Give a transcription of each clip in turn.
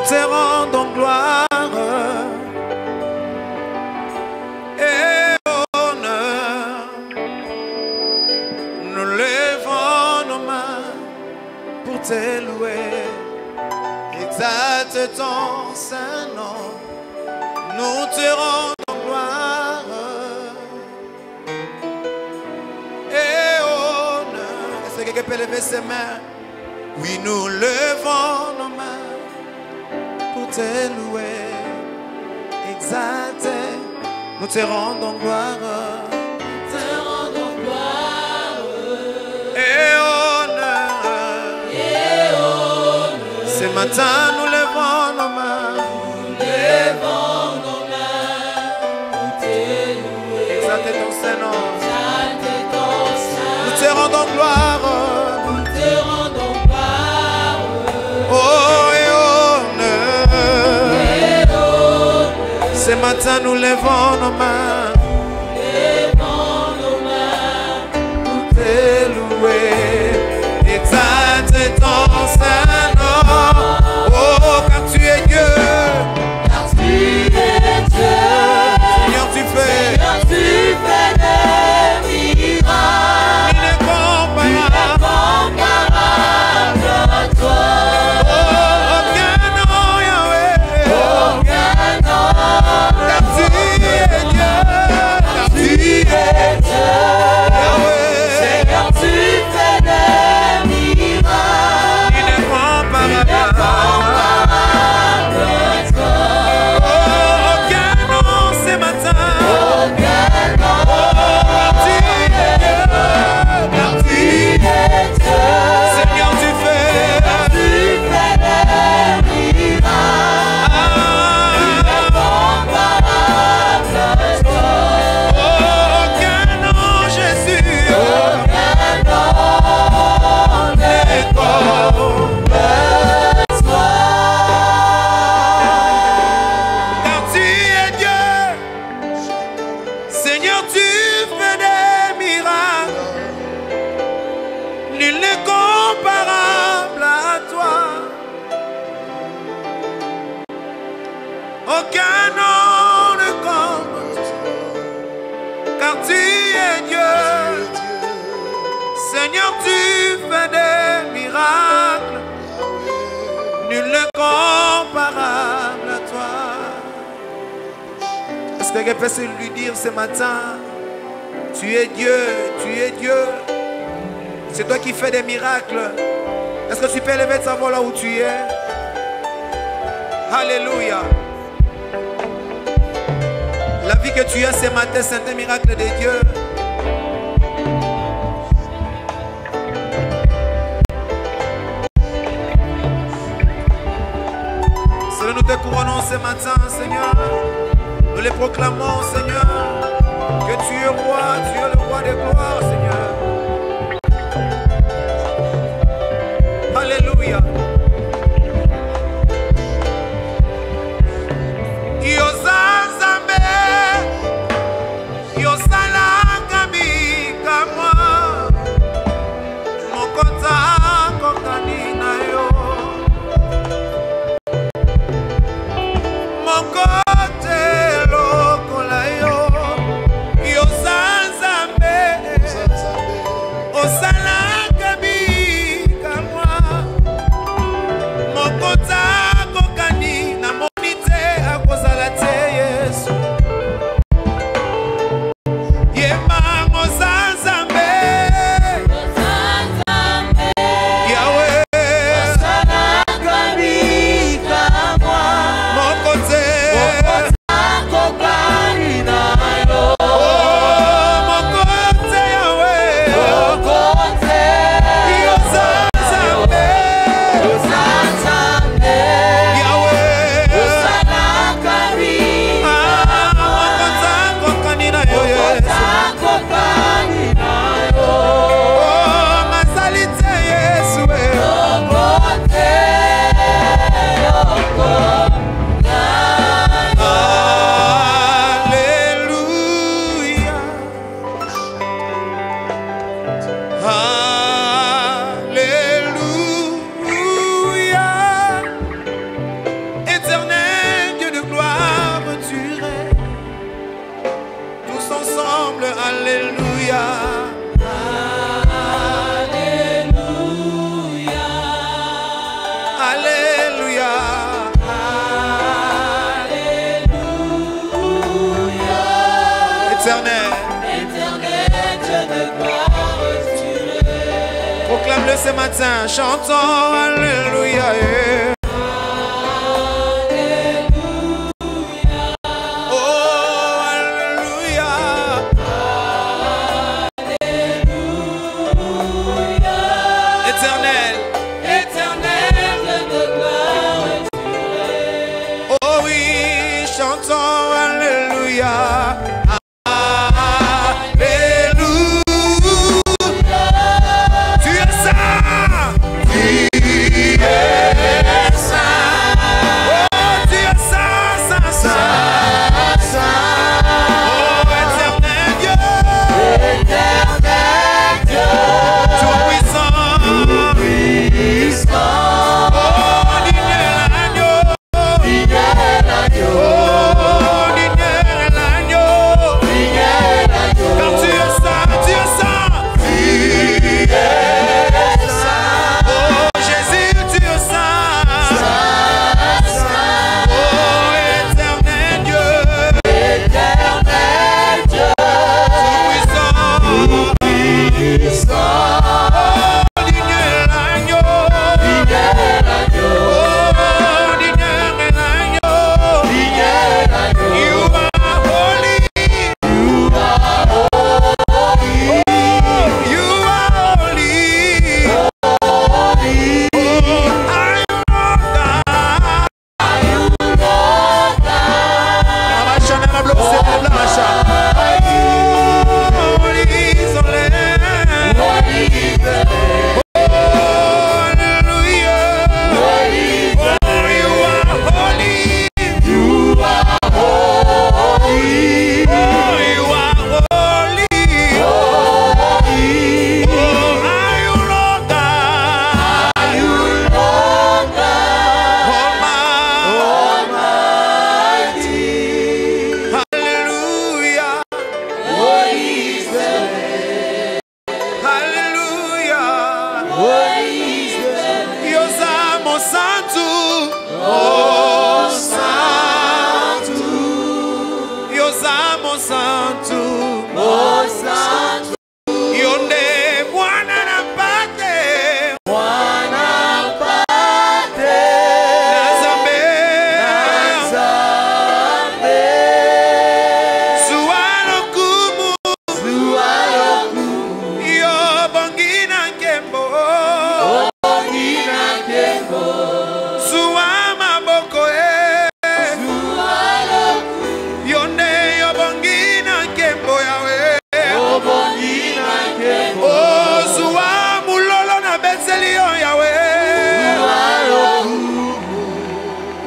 te rendons gloire et honneur. Nous levons nos mains pour te louer. Exalte ton saint nom. Nous te rendons gloire et honneur. Est-ce que quelqu'un peut lever ses mains? Oui, nous levons nos mains pour te louer, exalter, nous te rendons gloire, et honneur. Ce matin, nous levons nos mains, pour te louer, exalter ton Saint-Nom, nous te rendons gloire. Ce matin, nous levons nos mains, pour te louer, exalte ton Saint-Nom. Oh, car tu es Dieu, Seigneur, tu fais des miracles, il est comparable à toi. Quelqu'un peut lui dire ce matin, tu es Dieu, tu es Dieu. C'est toi qui fais des miracles. Est-ce que tu peux lever ta voix là où tu es? Alléluia. La vie que tu as ce matin, c'est un miracle de Dieu. Seigneur, nous te couronnons ce matin, Seigneur. Nous les proclamons, Seigneur, que tu es roi, tu es le roi des gloires, Seigneur. Alléluia. Alléluia. Alléluia. Éternel. Éternel Dieu de gloire, tu es. Proclame-le ce matin. Chantons Alléluia.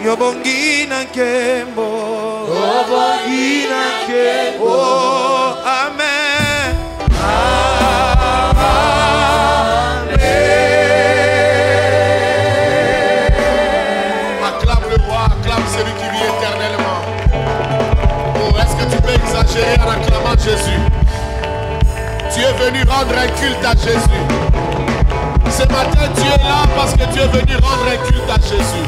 Yobongina Kembo. Yobongina Kembo. Oh, Amen. Amen. Acclame le roi, acclame celui qui vit éternellement. Oh, est-ce que tu peux exagérer en acclamant Jésus? Tu es venu rendre un culte à Jésus. Ce matin, tu es là parce que tu es venu rendre un culte à Jésus.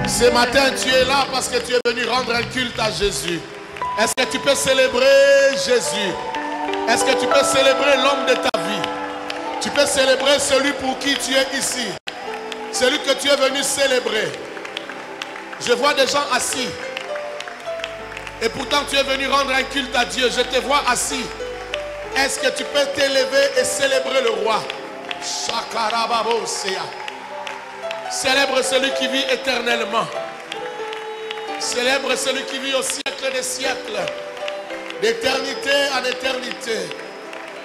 Ce matin, tu es là parce que tu es venu rendre un culte à Jésus. Est-ce que tu peux célébrer Jésus? Est-ce que tu peux célébrer l'homme de ta vie? Tu peux célébrer celui pour qui tu es ici. Celui que tu es venu célébrer. Je vois des gens assis. Et pourtant, tu es venu rendre un culte à Dieu. Je te vois assis. Est-ce que tu peux t'élever et célébrer le roi? Célèbre celui qui vit éternellement. Célèbre celui qui vit au siècle des siècles. D'éternité en éternité.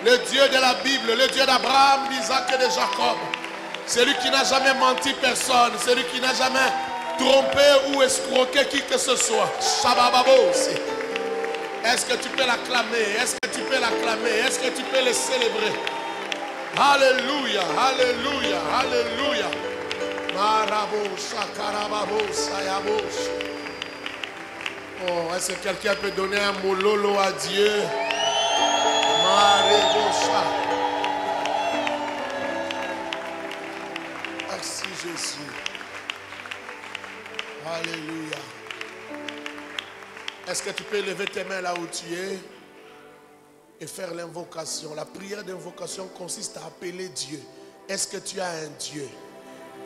Le Dieu de la Bible, le Dieu d'Abraham, d'Isaac et de Jacob. Celui qui n'a jamais menti personne. Celui qui n'a jamais trompé ou escroqué qui que ce soit. Shabababos. Est-ce que tu peux l'acclamer? Est-ce que tu peux l'acclamer? Est-ce que tu peux le célébrer? Alléluia, alléluia, alléluia. Oh, est-ce que quelqu'un peut donner un mololo à Dieu? Merci Jésus. Alléluia. Est-ce que tu peux lever tes mains là où tu es et faire l'invocation? La prière d'invocation consiste à appeler Dieu. Est-ce que tu as un Dieu?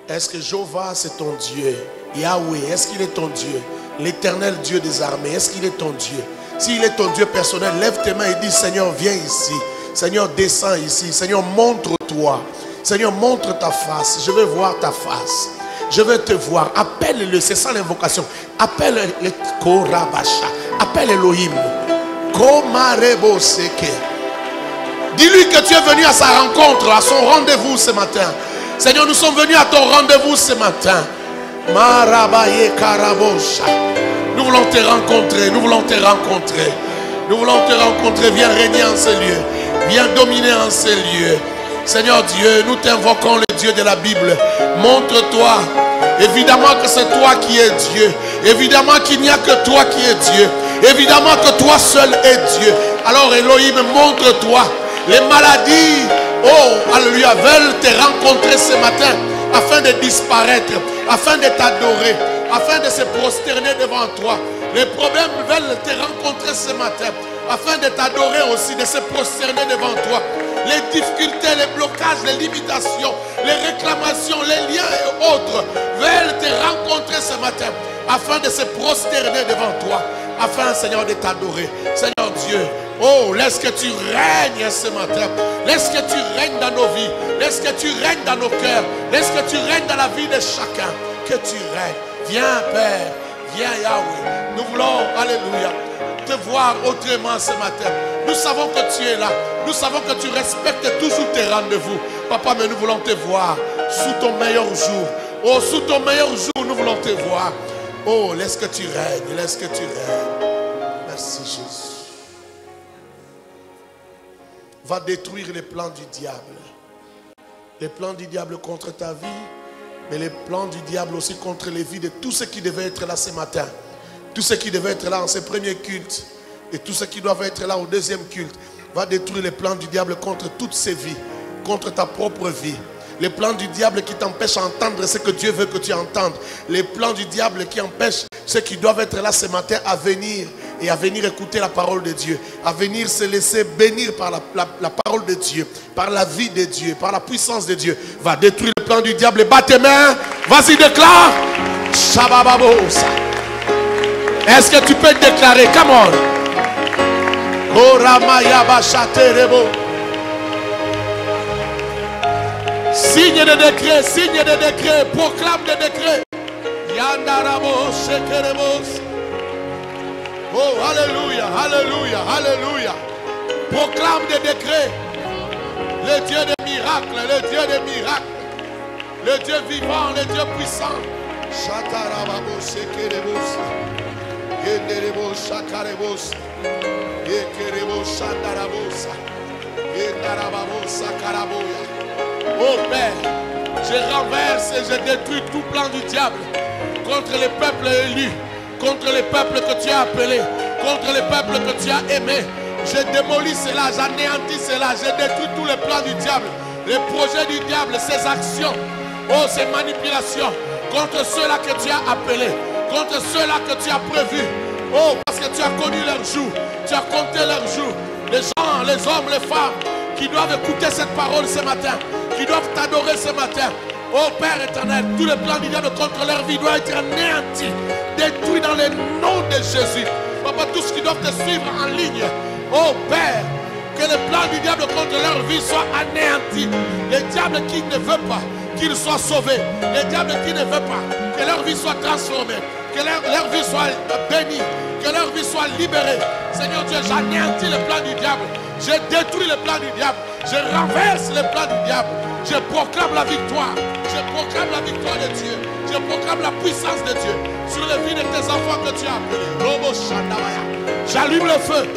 Est-ce que Jéhovah c'est ton Dieu? Yahweh, est-ce qu'il est ton Dieu? L'éternel Dieu des armées, est-ce qu'il est ton Dieu? S'il est ton Dieu personnel, lève tes mains et dis: Seigneur, viens ici. Seigneur, descends ici. Seigneur, montre-toi. Seigneur, montre ta face. Je veux voir ta face. Je veux te voir. Appelle-le. C'est ça l'invocation. Appelle le Korabasha. Appelle Elohim. Komarebo Seke. Dis-lui que tu es venu à sa rencontre, à son rendez-vous ce matin. Seigneur, nous sommes venus à ton rendez-vous ce matin. Marabaye Karabosha. Nous voulons te rencontrer. Nous voulons te rencontrer. Nous voulons te rencontrer. Viens régner en ces lieux. Viens dominer en ces lieux. Seigneur Dieu, nous t'invoquons, le Dieu de la Bible. Montre-toi. Évidemment que c'est toi qui es Dieu. Évidemment qu'il n'y a que toi qui es Dieu. Évidemment que toi seul es Dieu. Alors Elohim, montre-toi. Les maladies, oh, alléluia, veulent te rencontrer ce matin afin de disparaître, afin de t'adorer, afin de se prosterner devant toi. Les problèmes veulent te rencontrer ce matin afin de t'adorer aussi, de se prosterner devant toi. Les difficultés, les blocages, les limitations, les réclamations, les liens et autres veulent te rencontrer ce matin afin de se prosterner devant toi, afin, Seigneur, de t'adorer. Seigneur Dieu, oh, laisse que tu règnes ce matin. Laisse que tu règnes dans nos vies. Laisse que tu règnes dans nos cœurs. Laisse que tu règnes dans la vie de chacun. Que tu règnes. Viens, Père. Viens, Yahweh. Nous voulons, alléluia, te voir autrement ce matin. Nous savons que tu es là. Nous savons que tu respectes toujours tes rendez-vous. Papa, mais nous voulons te voir sous ton meilleur jour. Oh, sous ton meilleur jour, nous voulons te voir. Oh, laisse que tu règnes. Laisse que tu règnes. Merci, Jésus. Va détruire les plans du diable. Les plans du diable contre ta vie, mais les plans du diable aussi contre les vies de tous ceux qui devaient être là ce matin. Tous ceux qui devaient être là en ce premier culte et tous ceux qui doivent être là au deuxième culte. Va détruire les plans du diable contre toutes ces vies, contre ta propre vie. Les plans du diable qui t'empêchent d'entendre ce que Dieu veut que tu entendes. Les plans du diable qui empêchent ceux qui doivent être là ce matin à venir et à venir écouter la parole de Dieu, à venir se laisser bénir par la parole de Dieu, par la vie de Dieu, par la puissance de Dieu. Va détruire le plan du diable et bats tes mains. Vas-y, déclare. Shabababosa. Est-ce que tu peux déclarer? Come on. Signe de décret, signe de décret, proclame de décret. Yandarabo shekerebos. Oh, alléluia, alléluia, alléluia. Proclame des décrets. Le Dieu des miracles, le Dieu des miracles. Le Dieu vivant, le Dieu puissant. Shatarababo shekerebos. Yenderebo shakarebos. Yekerebo shandarabos. Yendarababo sakaraboya. Oh Père, je renverse et je détruis tout plan du diable contre les peuples élus, contre les peuples que tu as appelés, contre les peuples que tu as aimés. Je démolis cela, j'anéantis cela, je détruis tous les plans du diable, les projets du diable, ses actions, oh ses manipulations, contre ceux-là que tu as appelés, contre ceux-là que tu as prévus. Oh, parce que tu as connu leurs jours, tu as compté leurs jours. Les gens, les hommes, les femmes qui doivent écouter cette parole ce matin, qui doivent t'adorer ce matin. Oh Père éternel, tous les plans du diable contre leur vie doivent être anéantis, détruits dans le nom de Jésus. Papa, tous qui doivent te suivre en ligne, oh Père, que les plans du diable contre leur vie soient anéantis. Les diables qui ne veulent pas qu'ils soient sauvés, les diables qui ne veulent pas que leur vie soit transformée, que leur vie soit bénie, que leur vie soit libérée. Seigneur Dieu, j'anéantis le plan du diable. Je détruis le plan du diable. Je renverse le plan du diable. Je proclame la victoire. Je proclame la victoire de Dieu. Je proclame la puissance de Dieu sur les vies de tes enfants que tu as appelés. J'allume le feu.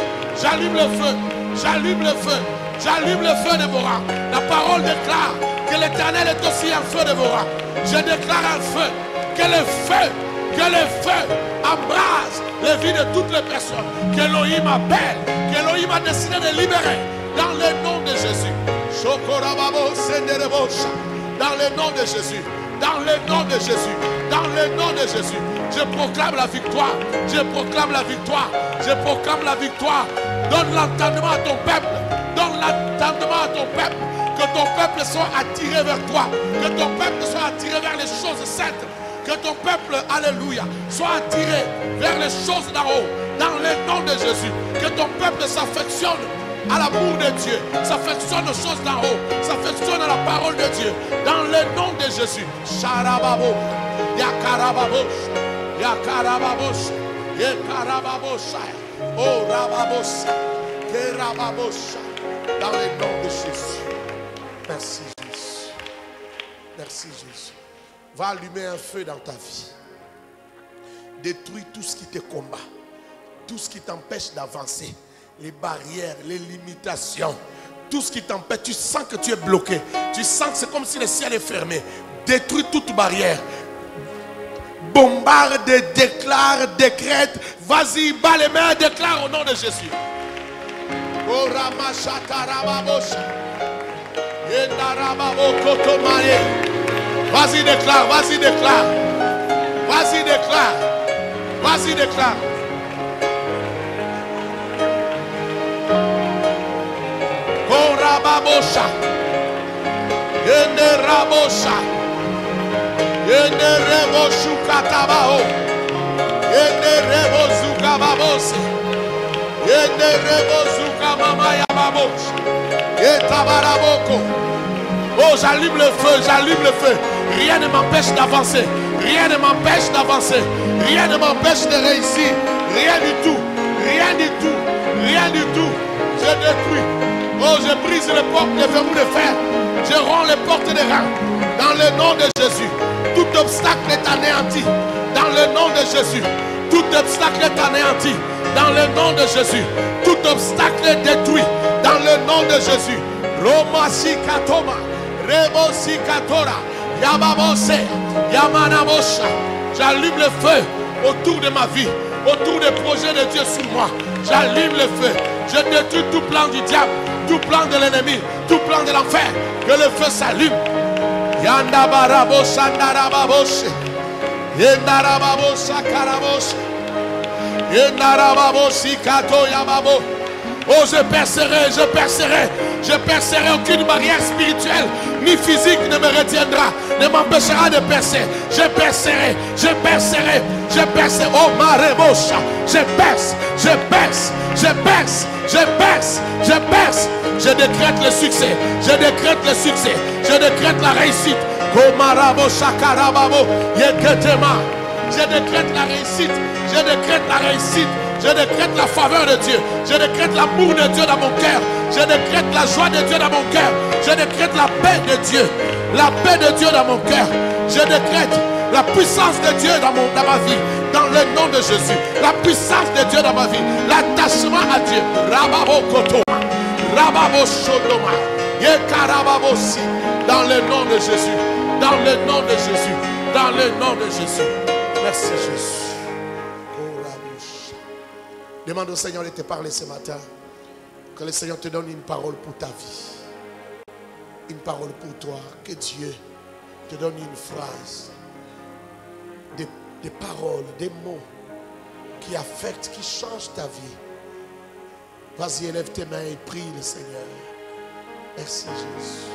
J'allume le feu. J'allume le feu. J'allume le feu dévorant. La parole déclare que l'Éternel est aussi un feu dévorant. Je déclare un feu. Que le feu embrase les vies de toutes les personnes. Que Elohim appelle. Que Elohim a décidé de libérer Dans le nom de Jésus. Dans le nom de Jésus. Dans le nom de Jésus. Dans le nom de Jésus. Je proclame la victoire. Je proclame la victoire. Je proclame la victoire. Donne l'entendement à ton peuple. Donne l'entendement à ton peuple. Que ton peuple soit attiré vers toi. Que ton peuple soit attiré vers les choses saintes. Que ton peuple, alléluia, soit attiré vers les choses d'en haut. Dans le nom de Jésus. Que ton peuple s'affectionne à l'amour de Dieu, s'affectionne aux choses d'en haut, s'affectionne à la parole de Dieu, dans le nom de Jésus. Sharababo, Yakarababosh, Yakarababosh, Yakarababosh, Oh Rababos, Kerababosh, dans le nom de Jésus. Merci Jésus. Merci Jésus. Va allumer un feu dans ta vie. Détruis tout ce qui te combat, tout ce qui t'empêche d'avancer. Les barrières, les limitations, tout ce qui t'empêche, tu sens que tu es bloqué. Tu sens que c'est comme si le ciel est fermé. Détruis toute barrière. Bombarde, déclare, décrète. Vas-y, bats les mains, déclare au nom de Jésus. Vas-y, déclare, vas-y, déclare. Vas-y, déclare. Vas-y, déclare. Rababosha, Yende Rabosha, Yende Reboshu Katabao, Yende Rebozuka Babose, Yende Rebozuka Mamaya Babos, Yetabaraboko. Oh, j'allume le feu, j'allume le feu. Rien ne m'empêche d'avancer, rien ne m'empêche d'avancer, rien ne m'empêche de réussir, rien du tout, rien du tout, rien du tout. Je détruis. Oh, je brise les portes, les verrous de fer. Je romps les portes des reins. Dans le nom de Jésus. Tout obstacle est anéanti. Dans le nom de Jésus. Tout obstacle est anéanti. Dans le nom de Jésus. Tout obstacle est détruit. Dans le nom de Jésus. Romasi Katoma. Rebosi Katora. Yababose. Yamanabosha. J'allume le feu autour de ma vie. Autour des projets de Dieu sur moi. J'allume le feu. Je détruis tout plan du diable, tout plan de l'ennemi, tout plan de l'enfer. Que le feu s'allume. Yanda barabo sandarababoshe. Yendarababo sakaraboshe. Yendarababosi kato yababo. Oh, je percerai, je percerai. Je percerai. Aucune barrière spirituelle ni physique ne me retiendra, ne m'empêchera de percer. Je percerai, je percerai, je perce. Oh, marebosha. Je perce, je perce, je perce, je perce, je perce. Je décrète le succès, je décrète le succès, je décrète la réussite. Komarabosha karababo yeketema. Je décrète la réussite, je décrète la réussite. Je décrète la faveur de Dieu. Je décrète l'amour de Dieu dans mon cœur. Je décrète la joie de Dieu dans mon cœur. Je décrète la paix de Dieu. La paix de Dieu dans mon cœur. Je décrète la puissance de Dieu dans ma vie. Dans le nom de Jésus. La puissance de Dieu dans ma vie. L'attachement à Dieu. Rababo Kotoma. Rababo Shodoma. Yekarababosi. Dans le nom de Jésus. Dans le nom de Jésus. Dans le nom de Jésus. Merci Jésus. Demande au Seigneur de te parler ce matin. Que le Seigneur te donne une parole pour ta vie. Une parole pour toi. Que Dieu te donne une phrase. Des paroles, des mots qui affectent, qui changent ta vie. Vas-y, élève tes mains et prie le Seigneur. Merci Jésus.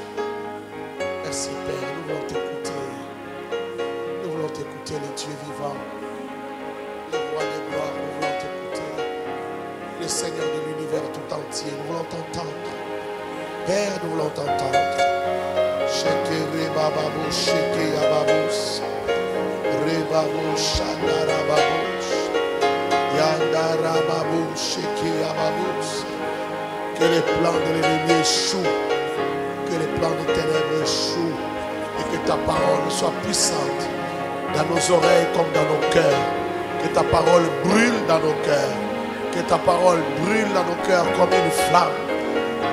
Merci Père. Nous voulons t'écouter. Nous voulons t'écouter, le Dieu vivant. Le roi des gloires. Nous voulons t'écouter. Le Seigneur de l'univers tout entier, nous voulons t'entendre. Père, nous voulons t'entendre. Sheke rebababo, sheke yababos. Rebabo, shandarababos. Yandarababo, sheke yababos. Que les plans de l'ennemi échouent. Que les plans des ténèbres échouent. Et que ta parole soit puissante dans nos oreilles comme dans nos cœurs. Que ta parole brûle dans nos cœurs. Que ta parole brûle dans nos cœurs comme une flamme.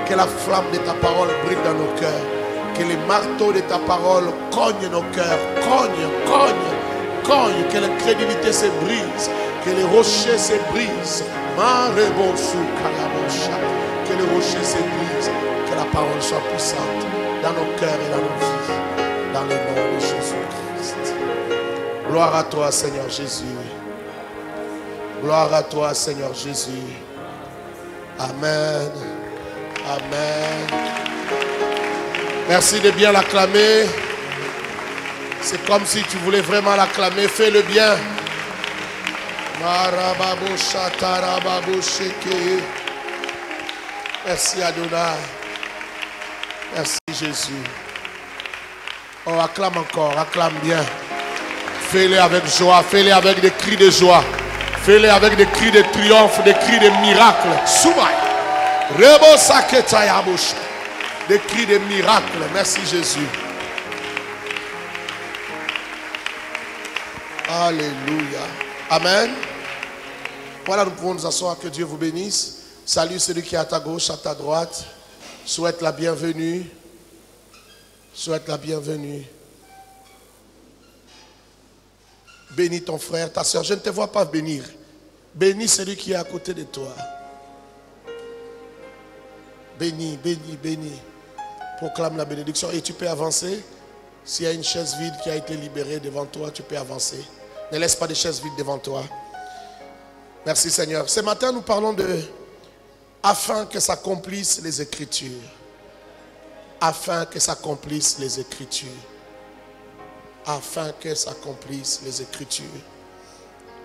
Que la flamme de ta parole brûle dans nos cœurs. Que les marteaux de ta parole cognent nos cœurs. Cognent. Que la crédulité se brise. Que les rochers se brisent. Marebosu kalabosha. Que le rocher s'épuise. Que la parole soit puissante dans nos cœurs et dans nos vies. Dans le nom de Jésus-Christ. Gloire à toi, Seigneur Jésus. Gloire à toi, Seigneur Jésus. Amen. Amen. Merci de bien l'acclamer. C'est comme si tu voulais vraiment l'acclamer. Fais-le bien. Merci Adonai. Merci Jésus. Oh, acclame encore, acclame bien. Fais-le avec joie, fais-le avec des cris de joie. Fais-le avec des cris de triomphe, des cris de miracle. Soumay. Rebo saketayabush. Des cris de miracle. Merci Jésus. Alléluia. Amen. Voilà, nous pouvons nous asseoir. Que Dieu vous bénisse. Salut celui qui est à ta gauche, à ta droite. Souhaite la bienvenue. Souhaite la bienvenue. Bénis ton frère, ta soeur. Je ne te vois pas bénir. Bénis celui qui est à côté de toi. Bénis, bénis, bénis. Proclame la bénédiction. Et tu peux avancer. S'il y a une chaise vide qui a été libérée devant toi, tu peux avancer. Ne laisse pas de chaise vide devant toi. Merci Seigneur. Ce matin, nous parlons de afin que s'accomplissent les Écritures. Afin que s'accomplissent les Écritures. Afin que s'accomplissent les Écritures.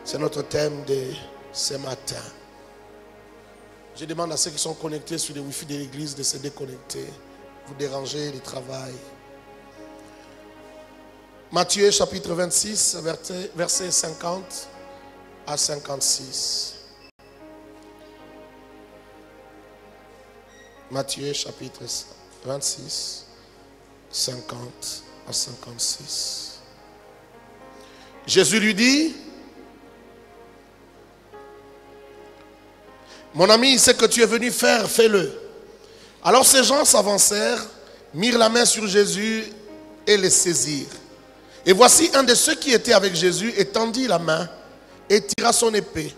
C'est notre thème de ce matin. Je demande à ceux qui sont connectés sur les Wi-Fi de l'église de se déconnecter. Vous dérangez le travail. Matthieu chapitre 26, versets 50 à 56. Matthieu chapitre 26, 50 à 56. Jésus lui dit: mon ami, ce que tu es venu faire, fais-le. Alors ces gens s'avancèrent, mirent la main sur Jésus et le saisirent. Et voici un de ceux qui étaient avec Jésus étendit la main et tira son épée.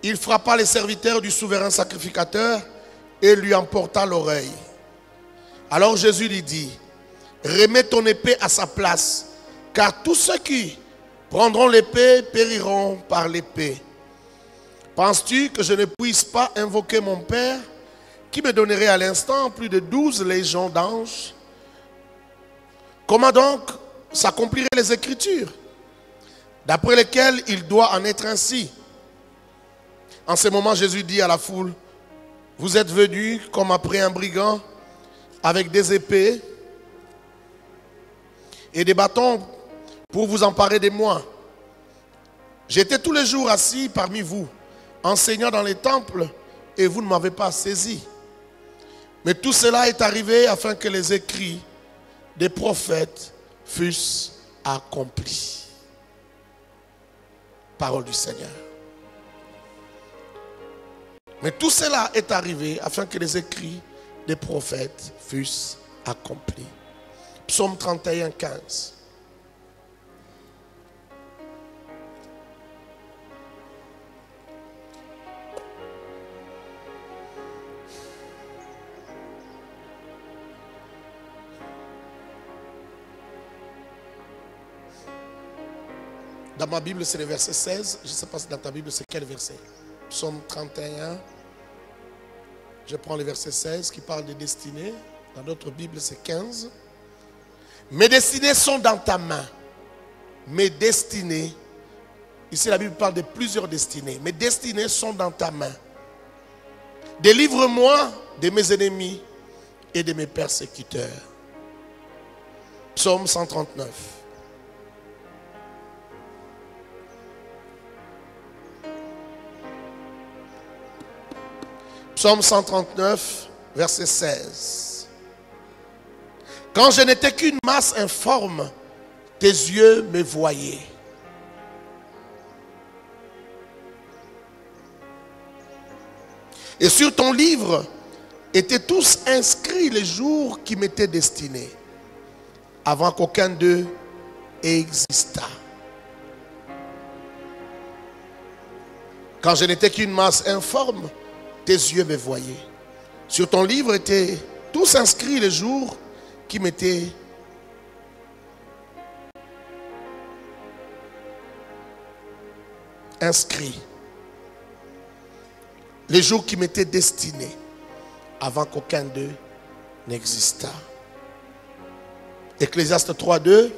Il frappa les serviteurs du souverain sacrificateur et lui emporta l'oreille. Alors Jésus lui dit: remets ton épée à sa place, car tous ceux qui prendront l'épée périront par l'épée. Penses-tu que je ne puisse pas invoquer mon Père, qui me donnerait à l'instant plus de 12 légions d'anges? Comment donc s'accompliraient les Écritures, d'après lesquelles il doit en être ainsi? En ce moment, Jésus dit à la foule: vous êtes venus comme après un brigand, avec des épées et des bâtons pour vous emparer de moi. J'étais tous les jours assis parmi vous, enseignant dans les temples, et vous ne m'avez pas saisi. Mais tout cela est arrivé afin que les écrits des prophètes fussent accomplis. Parole du Seigneur. Mais tout cela est arrivé afin que les écrits des prophètes fussent accomplis. Psaume 31, 15. Dans ma Bible, c'est le verset 16. Je ne sais pas si dans ta Bible, c'est quel verset? Psaume 31. Je prends le verset 16 qui parle de destinée. Dans d'autres Bibles, c'est 15. Mes destinées sont dans ta main. Mes destinées. Ici, la Bible parle de plusieurs destinées. Mes destinées sont dans ta main. Délivre-moi de mes ennemis et de mes persécuteurs. Psaume 139. Psaume 139, verset 16. Quand je n'étais qu'une masse informe, tes yeux me voyaient. Et sur ton livre étaient tous inscrits les jours qui m'étaient destinés, avant qu'aucun d'eux existât. Quand je n'étais qu'une masse informe, tes yeux me voyaient. Sur ton livre étaient tous inscrits les jours qui m'étaient inscrits. Les jours qui m'étaient destinés avant qu'aucun d'eux n'existât. Ecclésiaste 3:2.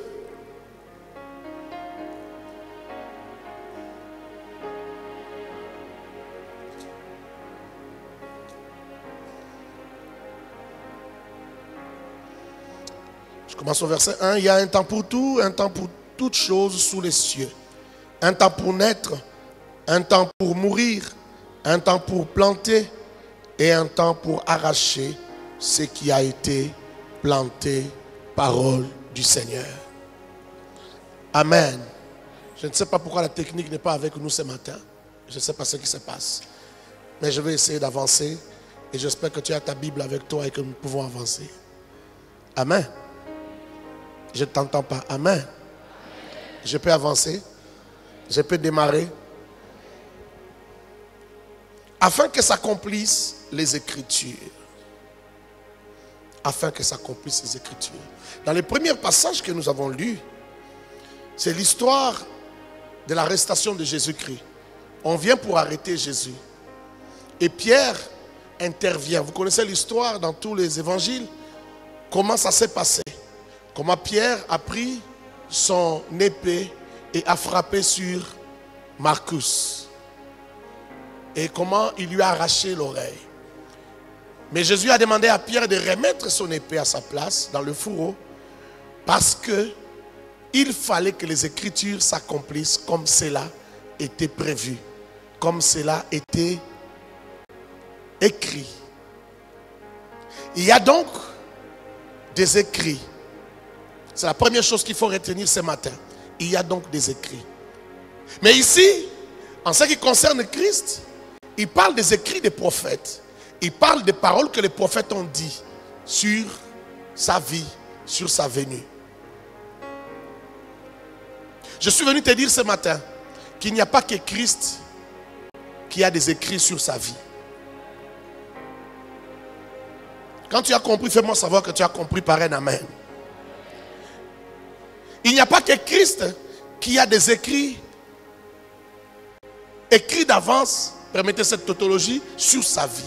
Je commence au verset 1. Il y a un temps pour tout, un temps pour toutes choses sous les cieux. Un temps pour naître, un temps pour mourir, un temps pour planter et un temps pour arracher ce qui a été planté. Parole du Seigneur. Amen. Je ne sais pas pourquoi la technique n'est pas avec nous ce matin. Je ne sais pas ce qui se passe. Mais je vais essayer d'avancer et j'espère que tu as ta Bible avec toi et que nous pouvons avancer. Amen. Je ne t'entends pas. Amen. Je peux avancer. Je peux démarrer. Afin que s'accomplissent les Écritures. Afin que s'accomplissent les Écritures. Dans les premiers passages que nous avons lus, c'est l'histoire de l'arrestation de Jésus-Christ. On vient pour arrêter Jésus. Et Pierre intervient. Vous connaissez l'histoire dans tous les évangiles. Comment ça s'est passé? Comment Pierre a pris son épée et a frappé sur Marcus. Et comment il lui a arraché l'oreille. Mais Jésus a demandé à Pierre de remettre son épée à sa place dans le fourreau parce que il fallait que les Écritures s'accomplissent comme cela était prévu, comme cela était écrit. Il y a donc des écrits. C'est la première chose qu'il faut retenir ce matin. Il y a donc des écrits. Mais ici, en ce qui concerne Christ, il parle des écrits des prophètes. Il parle des paroles que les prophètes ont dit sur sa vie, sur sa venue. Je suis venu te dire ce matin qu'il n'y a pas que Christ qui a des écrits sur sa vie. Quand tu as compris, fais-moi savoir que tu as compris par un amen. Il n'y a pas que Christ qui a des écrits d'avance, permettez cette tautologie, sur sa vie.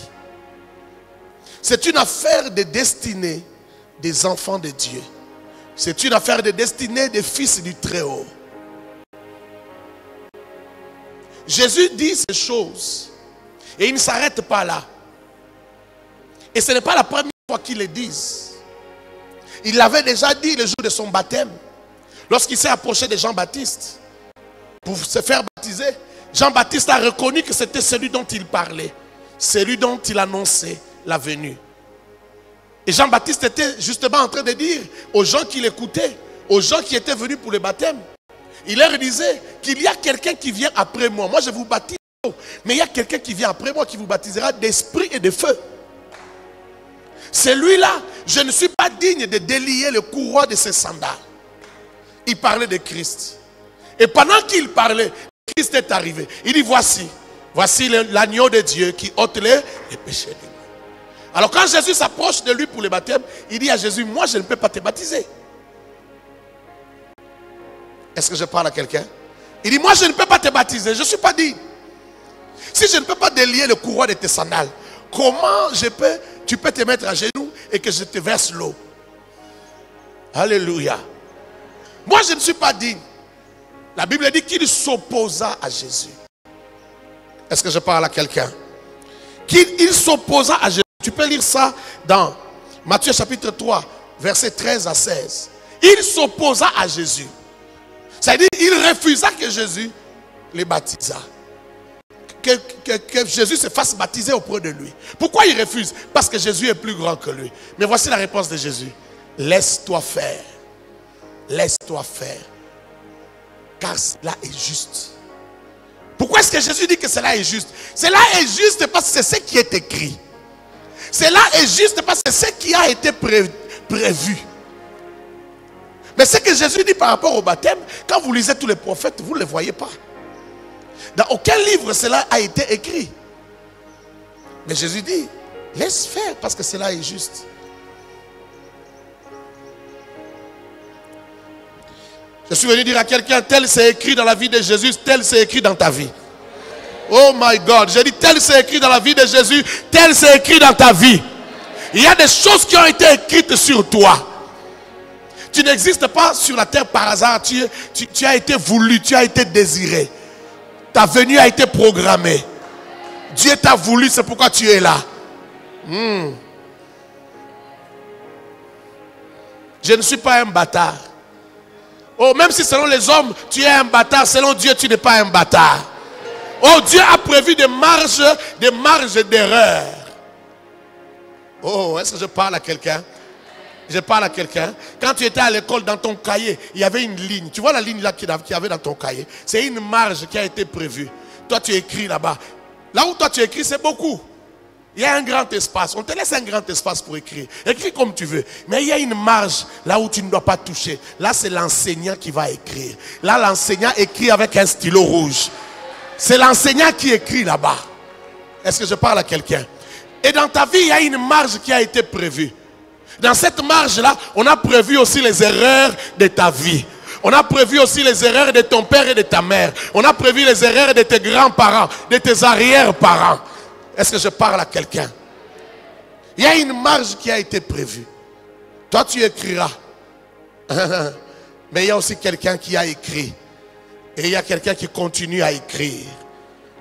C'est une affaire de destinée des enfants de Dieu. C'est une affaire de destinée des fils du Très-Haut. Jésus dit ces choses et il ne s'arrête pas là. Et ce n'est pas la première fois qu'il les dit. Il l'avait déjà dit le jour de son baptême. Lorsqu'il s'est approché de Jean-Baptiste pour se faire baptiser, Jean-Baptiste a reconnu que c'était celui dont il parlait, celui dont il annonçait la venue. Et Jean-Baptiste était justement en train de dire aux gens qui l'écoutaient, aux gens qui étaient venus pour le baptême, il leur disait qu'il y a quelqu'un qui vient après moi. Moi je vous baptise, mais il y a quelqu'un qui vient après moi qui vous baptisera d'esprit et de feu. Celui-là, je ne suis pas digne de délier le courroie de ses sandales. Il parlait de Christ. Et pendant qu'il parlait, Christ est arrivé. Il dit voici l'agneau de Dieu qui ôte les péchés du monde. Alors quand Jésus s'approche de lui pour le baptême, il dit à Jésus, moi je ne peux pas te baptiser. Est-ce que je parle à quelqu'un? Il dit, moi je ne peux pas te baptiser, je ne suis pas digne. Si je ne peux pas délier le courroie de tes sandales, comment tu peux te mettre à genoux et que je te verse l'eau? Alléluia. Moi je ne suis pas digne. La Bible dit qu'il s'opposa à Jésus. Est-ce que je parle à quelqu'un? Qu'il s'opposa à Jésus. Tu peux lire ça dans Matthieu chapitre 3, versets 13 à 16. Il s'opposa à Jésus. C'est-à-dire il refusa que Jésus les baptisa. Que Jésus se fasse baptiser auprès de lui. Pourquoi il refuse? Parce que Jésus est plus grand que lui. Mais voici la réponse de Jésus. Laisse-toi faire. Laisse-toi faire. Car cela est juste. Pourquoi est-ce que Jésus dit que cela est juste? Cela est juste parce que c'est ce qui est écrit. Cela est juste parce que c'est ce qui a été prévu. Mais ce que Jésus dit par rapport au baptême, quand vous lisez tous les prophètes, vous ne les voyez pas. Dans aucun livre cela a été écrit. Mais Jésus dit, Laisse faire parce que cela est juste. Je suis venu dire à quelqu'un, tel c'est écrit dans la vie de Jésus, tel c'est écrit dans ta vie. Oh my God, j'ai dit tel c'est écrit dans la vie de Jésus, tel c'est écrit dans ta vie. Il y a des choses qui ont été écrites sur toi. Tu n'existes pas sur la terre par hasard, tu as été voulu, tu as été désiré. Ta venue a été programmée. Dieu t'a voulu, c'est pourquoi tu es là. Je ne suis pas un bâtard. Oh, même si selon les hommes, tu es un bâtard, selon Dieu, tu n'es pas un bâtard. Oh, Dieu a prévu des marges d'erreur. Oh, est-ce que je parle à quelqu'un? Je parle à quelqu'un. Quand tu étais à l'école, dans ton cahier, il y avait une ligne. Tu vois la ligne là qu'il y avait dans ton cahier? C'est une marge qui a été prévue. Toi, tu écris là-bas. Là où toi, tu écris, c'est beaucoup. Il y a un grand espace. On te laisse un grand espace pour écrire. Écris comme tu veux. Mais il y a une marge là où tu ne dois pas toucher. Là, c'est l'enseignant qui va écrire. Là, l'enseignant écrit avec un stylo rouge. C'est l'enseignant qui écrit là-bas. Est-ce que je parle à quelqu'un? Et dans ta vie, il y a une marge qui a été prévue. Dans cette marge-là, on a prévu aussi les erreurs de ta vie. On a prévu aussi les erreurs de ton père et de ta mère. On a prévu les erreurs de tes grands-parents, de tes arrière-parents. Est-ce que je parle à quelqu'un? Il y a une marge qui a été prévue. Toi, tu écriras. Mais il y a aussi quelqu'un qui a écrit. Et il y a quelqu'un qui continue à écrire.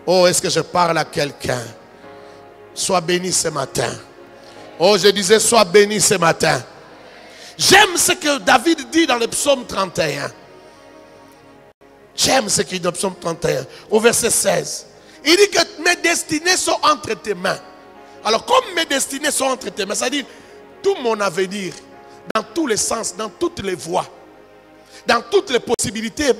Oh, est-ce que je parle à quelqu'un? Sois béni ce matin. Oh, je disais, sois béni ce matin. J'aime ce que David dit dans le psaume 31. J'aime ce qu'il dit dans le psaume 31, au verset 16. Il dit que mes destinées sont entre tes mains. Alors, comme mes destinées sont entre tes mains, c'est-à-dire tout mon avenir, dans tous les sens, dans toutes les voies, dans toutes les possibilités,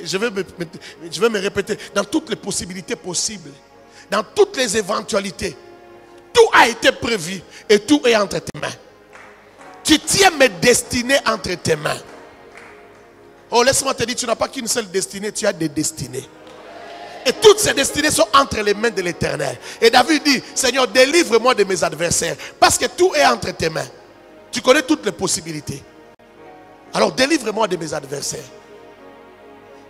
je vais me répéter, dans toutes les possibilités possibles, dans toutes les éventualités, tout a été prévu et tout est entre tes mains. Tu tiens mes destinées entre tes mains. Oh, laisse-moi te dire, tu n'as pas qu'une seule destinée, tu as des destinées. Et toutes ces destinées sont entre les mains de l'Éternel. Et David dit, Seigneur, délivre-moi de mes adversaires. Parce que tout est entre tes mains. Tu connais toutes les possibilités. Alors délivre-moi de mes adversaires.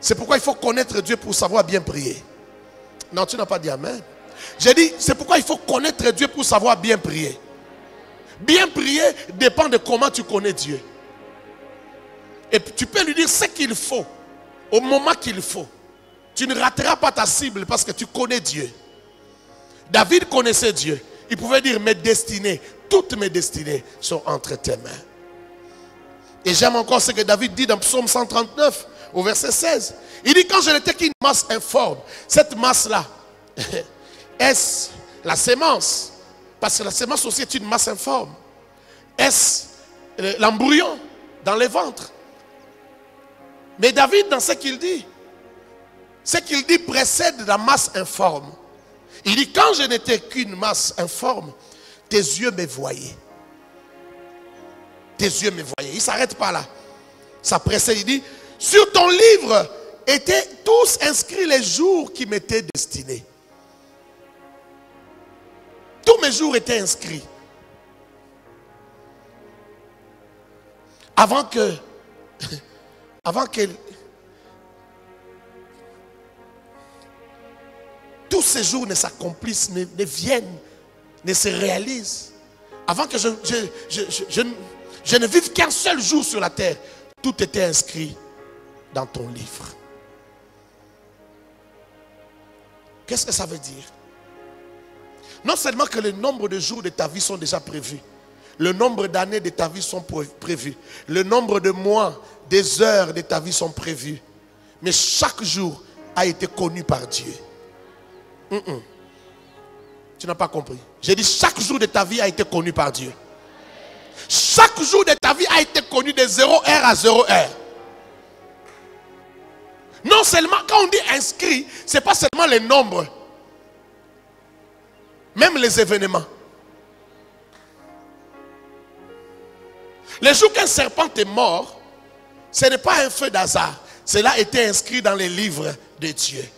C'est pourquoi il faut connaître Dieu pour savoir bien prier. Non, tu n'as pas dit amen. J'ai dit, c'est pourquoi il faut connaître Dieu pour savoir bien prier. Bien prier dépend de comment tu connais Dieu. Et tu peux lui dire ce qu'il faut, au moment qu'il faut. Tu ne rateras pas ta cible parce que tu connais Dieu. David connaissait Dieu. Il pouvait dire, mes destinées, toutes mes destinées sont entre tes mains. Et j'aime encore ce que David dit dans Psaume 139, au verset 16. Il dit, quand je n'étais qu'une masse informe, cette masse-là, est-ce la sémence? Parce que la sémence aussi est une masse informe. Est-ce l'embryon dans les ventres? Mais David, dans ce qu'il dit précède la masse informe. Il dit, quand je n'étais qu'une masse informe, tes yeux me voyaient. Tes yeux me voyaient. Il ne s'arrête pas là. Ça précède, il dit, sur ton livre étaient tous inscrits les jours qui m'étaient destinés. Tous mes jours étaient inscrits. Avant que tous ces jours ne s'accomplissent, ne viennent, ne se réalisent. Avant que je ne vive qu'un seul jour sur la terre, tout était inscrit dans ton livre. Qu'est-ce que ça veut dire? Non seulement que le nombre de jours de ta vie sont déjà prévus, le nombre d'années de ta vie sont prévus, le nombre de mois, des heures de ta vie sont prévus, mais chaque jour a été connu par Dieu. Tu n'as pas compris. J'ai dit chaque jour de ta vie a été connu par Dieu. Chaque jour de ta vie a été connu de 0 heure à 0 heure. Non seulement, quand on dit inscrit, ce n'est pas seulement les nombres, même les événements. Le jour qu'un serpent est mort, ce n'est pas un feu d'hasard. Cela a été inscrit dans les livres de Dieu.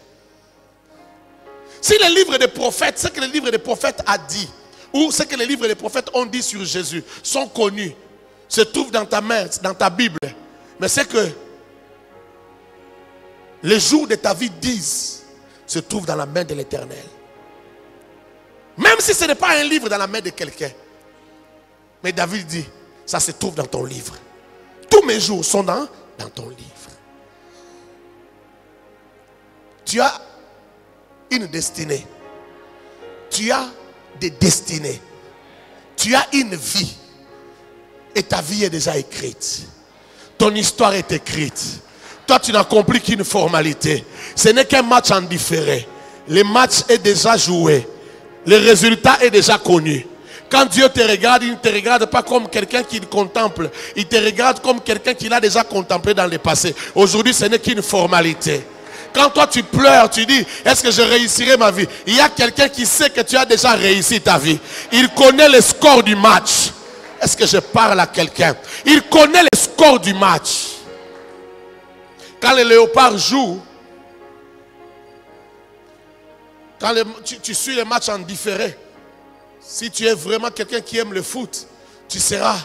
Si le livre des prophètes, ce que le livre des prophètes a dit, ou ce que les livres et les prophètes ont dit sur Jésus sont connus, se trouvent dans ta main, dans ta Bible. Mais c'est que les jours de ta vie disent, se trouvent dans la main de l'Éternel. Même si ce n'est pas un livre dans la main de quelqu'un. Mais David dit, ça se trouve dans ton livre. Tous mes jours sont dans ton livre. Tu as une destinée. Tu as des destinées. Tu as une vie. Et ta vie est déjà écrite. Ton histoire est écrite. Toi, tu n'accomplis qu'une formalité. Ce n'est qu'un match en différé. Le match est déjà joué. Le résultat est déjà connu. Quand Dieu te regarde, il ne te regarde pas comme quelqu'un qui contemple. Il te regarde comme quelqu'un qui l'a déjà contemplé dans le passé. Aujourd'hui, ce n'est qu'une formalité. Quand toi tu pleures, tu dis, est-ce que je réussirai ma vie? Il y a quelqu'un qui sait que tu as déjà réussi ta vie. Il connaît le score du match. Est-ce que je parle à quelqu'un? Il connaît le score du match. Quand les léopards jouent, quand tu suis les matchs en différé, si tu es vraiment quelqu'un qui aime le foot, tu seras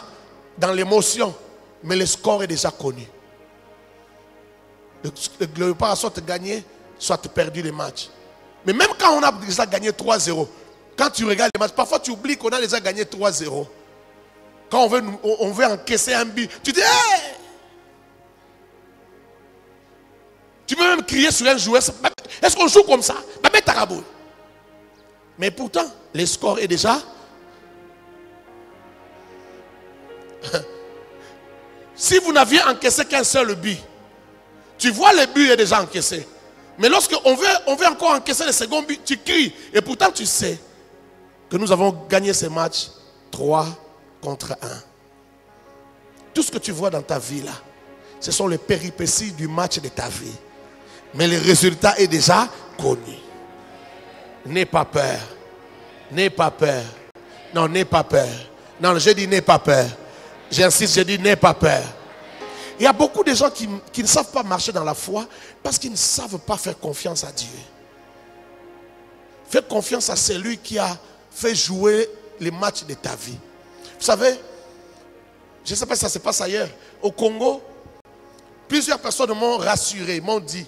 dans l'émotion. Mais le score est déjà connu. Le léopard a soit gagné, soit perdu les matchs. Mais même quand on a déjà gagné 3-0, quand tu regardes les matchs, parfois tu oublies qu'on a déjà gagné 3-0. Quand on veut encaisser un but, tu dis hey! Tu peux même crier sur un joueur. Est-ce qu'on joue comme ça? Mais pourtant, le score est déjà. Si vous n'aviez encaissé qu'un seul but, tu vois le but est déjà encaissé. Mais lorsqu'on veut encore encaisser le second but, tu cries. Et pourtant tu sais que nous avons gagné ce match 3-1. Tout ce que tu vois dans ta vie là, ce sont les péripéties du match de ta vie. Mais le résultat est déjà connu. N'aie pas peur. N'aie pas peur. Non, n'aie pas peur. Non, je dis n'aie pas peur. J'insiste, je dis n'aie pas peur. Il y a beaucoup de gens qui ne savent pas marcher dans la foi parce qu'ils ne savent pas faire confiance à Dieu. Fais confiance à celui qui a fait jouer les matchs de ta vie. Vous savez, je ne sais pas si ça se passe ailleurs. Au Congo, plusieurs personnes m'ont rassuré, m'ont dit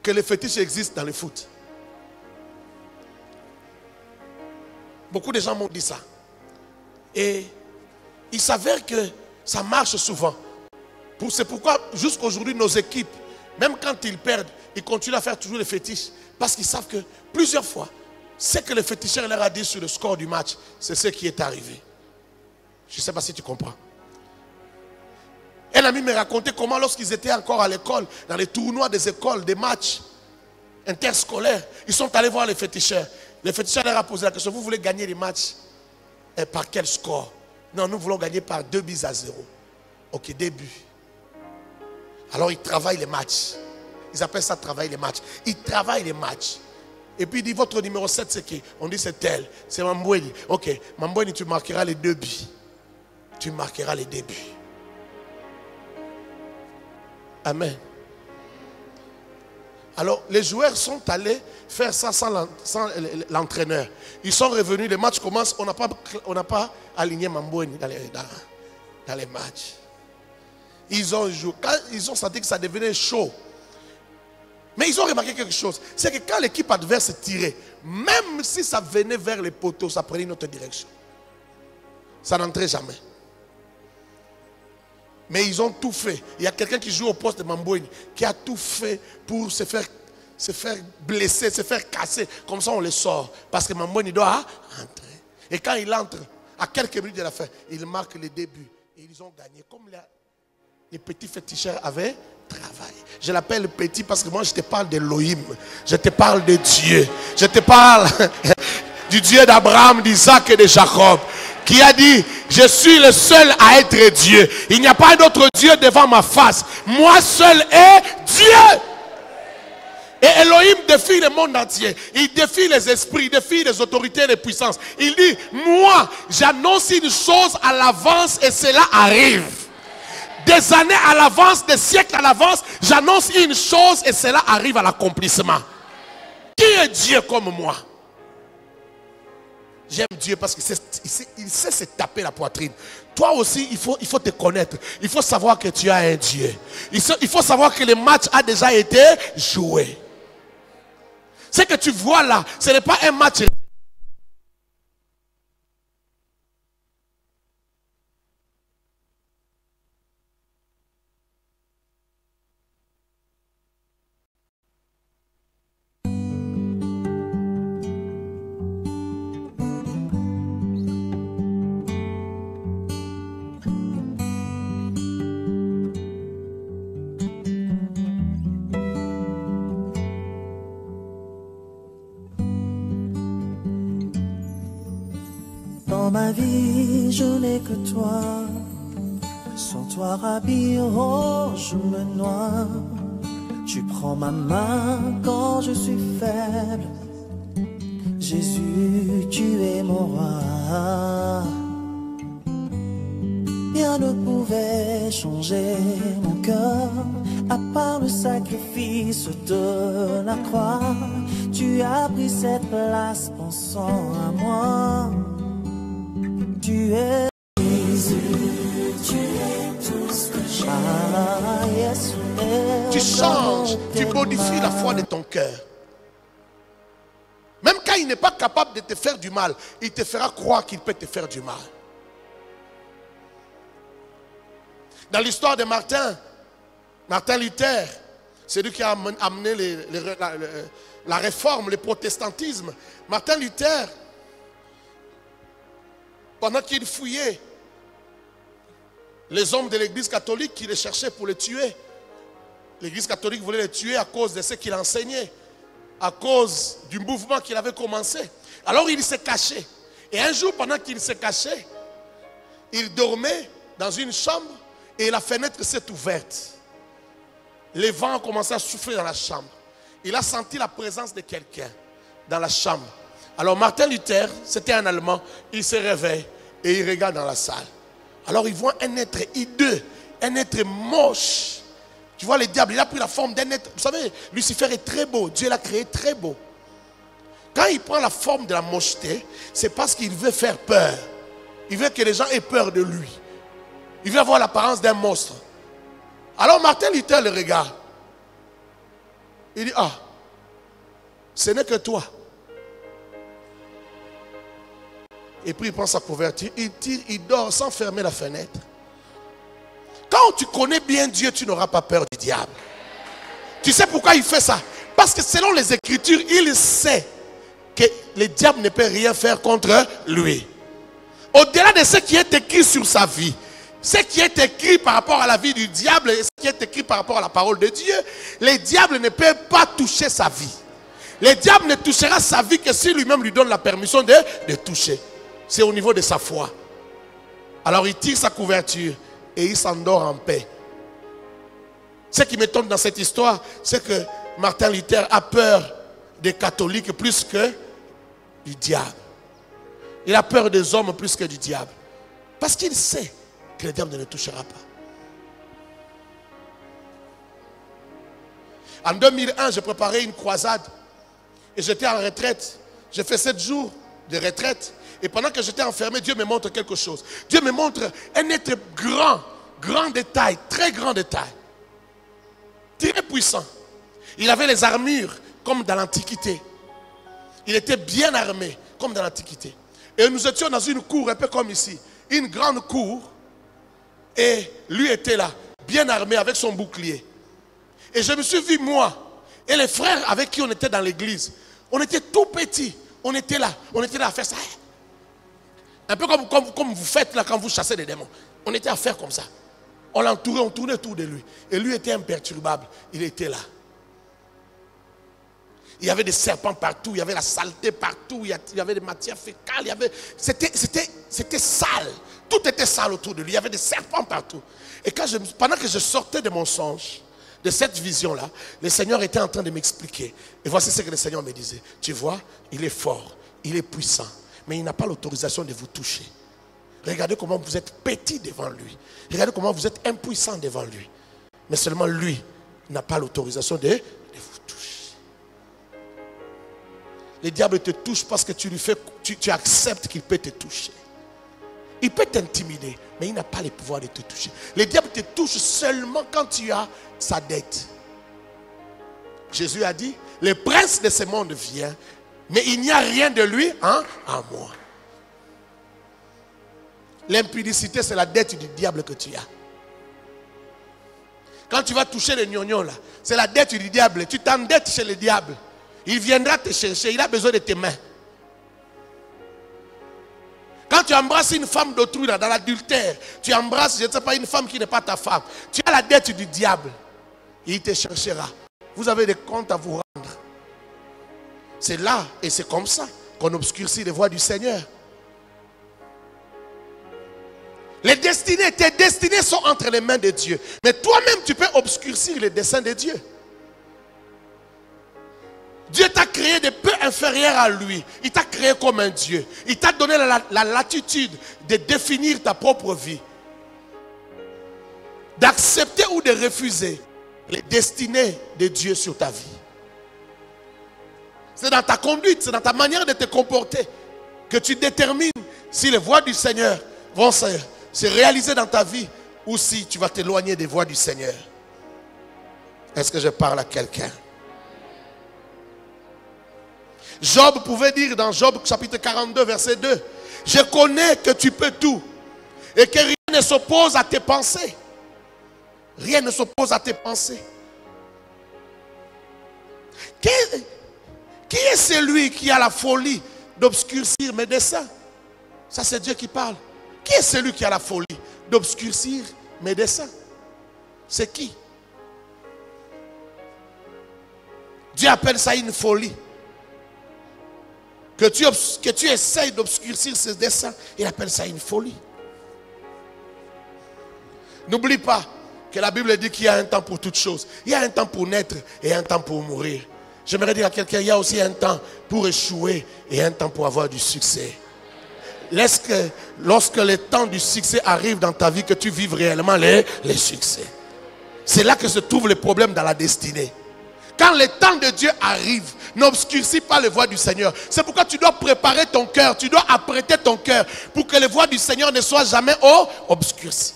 que les fétiches existent dans le foot. Beaucoup de gens m'ont dit ça. Et il s'avère que ça marche souvent. C'est pourquoi jusqu'à aujourd'hui nos équipes, même quand ils perdent, ils continuent à faire toujours les fétiches. Parce qu'ils savent que plusieurs fois, ce que le féticheur leur a dit sur le score du match, c'est ce qui est arrivé. Je ne sais pas si tu comprends. Un ami me racontait comment lorsqu'ils étaient encore à l'école, dans les tournois des écoles, des matchs interscolaires, ils sont allés voir les féticheurs. Le féticheur leur a posé la question, vous voulez gagner les matchs par quel score? Non, nous voulons gagner par 2-0. Ok, début. Alors ils travaillent les matchs. Ils appellent ça travailler les matchs. Ils travaillent les matchs. Et puis il dit, votre numéro 7 c'est qui? On dit c'est tel. C'est Mambweni. Ok, Mambweni, tu marqueras les 2 buts. Tu marqueras les 2 buts. Amen. Alors les joueurs sont allés faire ça sans l'entraîneur. Ils sont revenus, les matchs commencent, on n'a pas aligné Mambweni dans les matchs. Ils ont joué. Quand ils ont senti que ça devenait chaud. Mais ils ont remarqué quelque chose. C'est que quand l'équipe adverse tirait, même si ça venait vers les poteaux, ça prenait une autre direction. Ça n'entrait jamais. Mais ils ont tout fait. Il y a quelqu'un qui joue au poste de Mambweni qui a tout fait pour se faire blesser, se faire casser. Comme ça on les sort. Parce que Mambweni doit entrer. Et quand il entre, à quelques minutes de la fin, il marque le début. Et ils ont gagné. Comme les petits féticheurs avaient travaillé. Je l'appelle petit parce que moi je te parle d'Elohim. Je te parle de Dieu. Je te parle du Dieu d'Abraham, d'Isaac et de Jacob. Qui a dit, je suis le seul à être Dieu. Il n'y a pas d'autre Dieu devant ma face. Moi seul est Dieu. Et Elohim défie le monde entier. Il défie les esprits, il défie les autorités et les puissances. Il dit, moi j'annonce une chose à l'avance et cela arrive. Des années à l'avance, des siècles à l'avance, j'annonce une chose et cela arrive à l'accomplissement. Qui est Dieu comme moi? J'aime Dieu parce qu'il sait se taper la poitrine. Toi aussi, il faut te connaître. Il faut savoir que tu as un Dieu. Il faut savoir que le match a déjà été joué. Ce que tu vois là, ce n'est pas un match. Dans ma vie, je n'ai que toi. Sans toi, Rabbi, oh, je me noie. Tu prends ma main quand je suis faible. Jésus, tu es mon roi. Rien ne pouvait changer mon cœur, à part le sacrifice de la croix. Tu as pris cette place pensant à moi. Tu es Jésus, tu es tout ce que j'ai. Ah, yes, tu changes, tu modifies la foi de ton cœur. Même quand il n'est pas capable de te faire du mal, il te fera croire qu'il peut te faire du mal. Dans l'histoire de Martin Luther, c'est lui qui a amené la réforme, le protestantisme. Martin Luther, pendant qu'il fouillait les hommes de l'église catholique qui le cherchaient pour le tuer, l'église catholique voulait le tuer à cause de ce qu'il enseignait, à cause du mouvement qu'il avait commencé. Alors il s'est caché. Et un jour, pendant qu'il s'est caché, il dormait dans une chambre et la fenêtre s'est ouverte. Les vents ont commencé à souffler dans la chambre. Il a senti la présence de quelqu'un dans la chambre. Alors Martin Luther, c'était un Allemand, il se réveille et il regarde dans la salle. Alors il voit un être hideux, un être moche. Tu vois, le diable, il a pris la forme d'un être. Vous savez, Lucifer est très beau, Dieu l'a créé très beau. Quand il prend la forme de la mocheté, c'est parce qu'il veut faire peur. Il veut que les gens aient peur de lui. Il veut avoir l'apparence d'un monstre. Alors Martin Luther le regarde. Il dit, ah, ce n'est que toi. Et puis il prend sa couverture, il tire, il dort sans fermer la fenêtre. Quand tu connais bien Dieu, tu n'auras pas peur du diable. Tu sais pourquoi il fait ça? Parce que selon les Écritures, il sait que le diable ne peut rien faire contre lui. Au-delà de ce qui est écrit sur sa vie, ce qui est écrit par rapport à la vie du diable et ce qui est écrit par rapport à la parole de Dieu, le diable ne peut pas toucher sa vie. Le diable ne touchera sa vie que si lui-même lui donne la permission de toucher. C'est au niveau de sa foi. Alors il tire sa couverture et il s'endort en paix. Ce qui m'étonne dans cette histoire, c'est que Martin Luther a peur des catholiques plus que du diable. Il a peur des hommes plus que du diable. Parce qu'il sait que le diable ne le touchera pas. En 2001, j'ai préparé une croisade et j'étais en retraite. J'ai fait 7 jours de retraite. Et pendant que j'étais enfermé, Dieu me montre quelque chose. Dieu me montre un être grand de taille, très grand de taille. Très puissant. Il avait les armures comme dans l'Antiquité. Il était bien armé comme dans l'Antiquité. Et nous étions dans une cour un peu comme ici. Une grande cour. Et lui était là, bien armé avec son bouclier. Et je me suis vu moi et les frères avec qui on était dans l'église. On était tout petits. On était là à faire ça. Un peu comme vous faites là quand vous chassez des démons. On était à faire comme ça. On l'entourait, on tournait autour de lui. Et lui était imperturbable. Il était là. Il y avait des serpents partout. Il y avait la saleté partout. Il y avait des matières fécales. C'était sale. Tout était sale autour de lui. Il y avait des serpents partout. Et pendant que je sortais de mon songe, de cette vision-là, le Seigneur était en train de m'expliquer. Et voici ce que le Seigneur me disait. Tu vois, il est fort. Il est puissant. Mais il n'a pas l'autorisation de vous toucher. Regardez comment vous êtes petit devant lui. Regardez comment vous êtes impuissant devant lui. Mais seulement lui n'a pas l'autorisation de vous toucher. Le diable te touche parce que tu acceptes qu'il peut te toucher. Il peut t'intimider, mais il n'a pas le pouvoir de te toucher. Le diable te touche seulement quand tu as sa dette. Jésus a dit, le prince de ce monde vient, mais il n'y a rien de lui en moi. L'impudicité, c'est la dette du diable que tu as. Quand tu vas toucher le gnognon là, c'est la dette du diable. Tu t'endettes chez le diable. Il viendra te chercher, il a besoin de tes mains. Quand tu embrasses une femme d'autrui dans l'adultère, tu embrasses, je ne sais pas, une femme qui n'est pas ta femme, tu as la dette du diable. Il te cherchera. Vous avez des comptes à vous rendre. C'est là et c'est comme ça qu'on obscurcit les voies du Seigneur. Tes destinées sont entre les mains de Dieu. Mais toi-même, tu peux obscurcir les desseins de Dieu. Dieu t'a créé de peu inférieur à lui. Il t'a créé comme un Dieu. Il t'a donné la latitude de définir ta propre vie. D'accepter ou de refuser les destinées de Dieu sur ta vie. C'est dans ta conduite, c'est dans ta manière de te comporter que tu détermines si les voies du Seigneur vont se réaliser dans ta vie ou si tu vas t'éloigner des voies du Seigneur. Est-ce que je parle à quelqu'un? Job pouvait dire dans Job chapitre 42 verset 2, je connais que tu peux tout et que rien ne s'oppose à tes pensées. Rien ne s'oppose à tes pensées. Qui est celui qui a la folie d'obscurcir mes desseins? Ça c'est Dieu qui parle. Qui est celui qui a la folie d'obscurcir mes desseins? C'est qui? Dieu appelle ça une folie. Que tu essayes d'obscurcir ses desseins, il appelle ça une folie. N'oublie pas que la Bible dit qu'il y a un temps pour toutes choses. Il y a un temps pour naître et un temps pour mourir. J'aimerais dire à quelqu'un, il y a aussi un temps pour échouer et un temps pour avoir du succès. Lorsque le temps du succès arrive dans ta vie, que tu vives réellement les succès. C'est là que se trouve le problème dans la destinée. Quand le temps de Dieu arrive, n'obscurcis pas les voies du Seigneur. C'est pourquoi tu dois préparer ton cœur, tu dois apprêter ton cœur pour que les voies du Seigneur ne soient jamais obscurcies.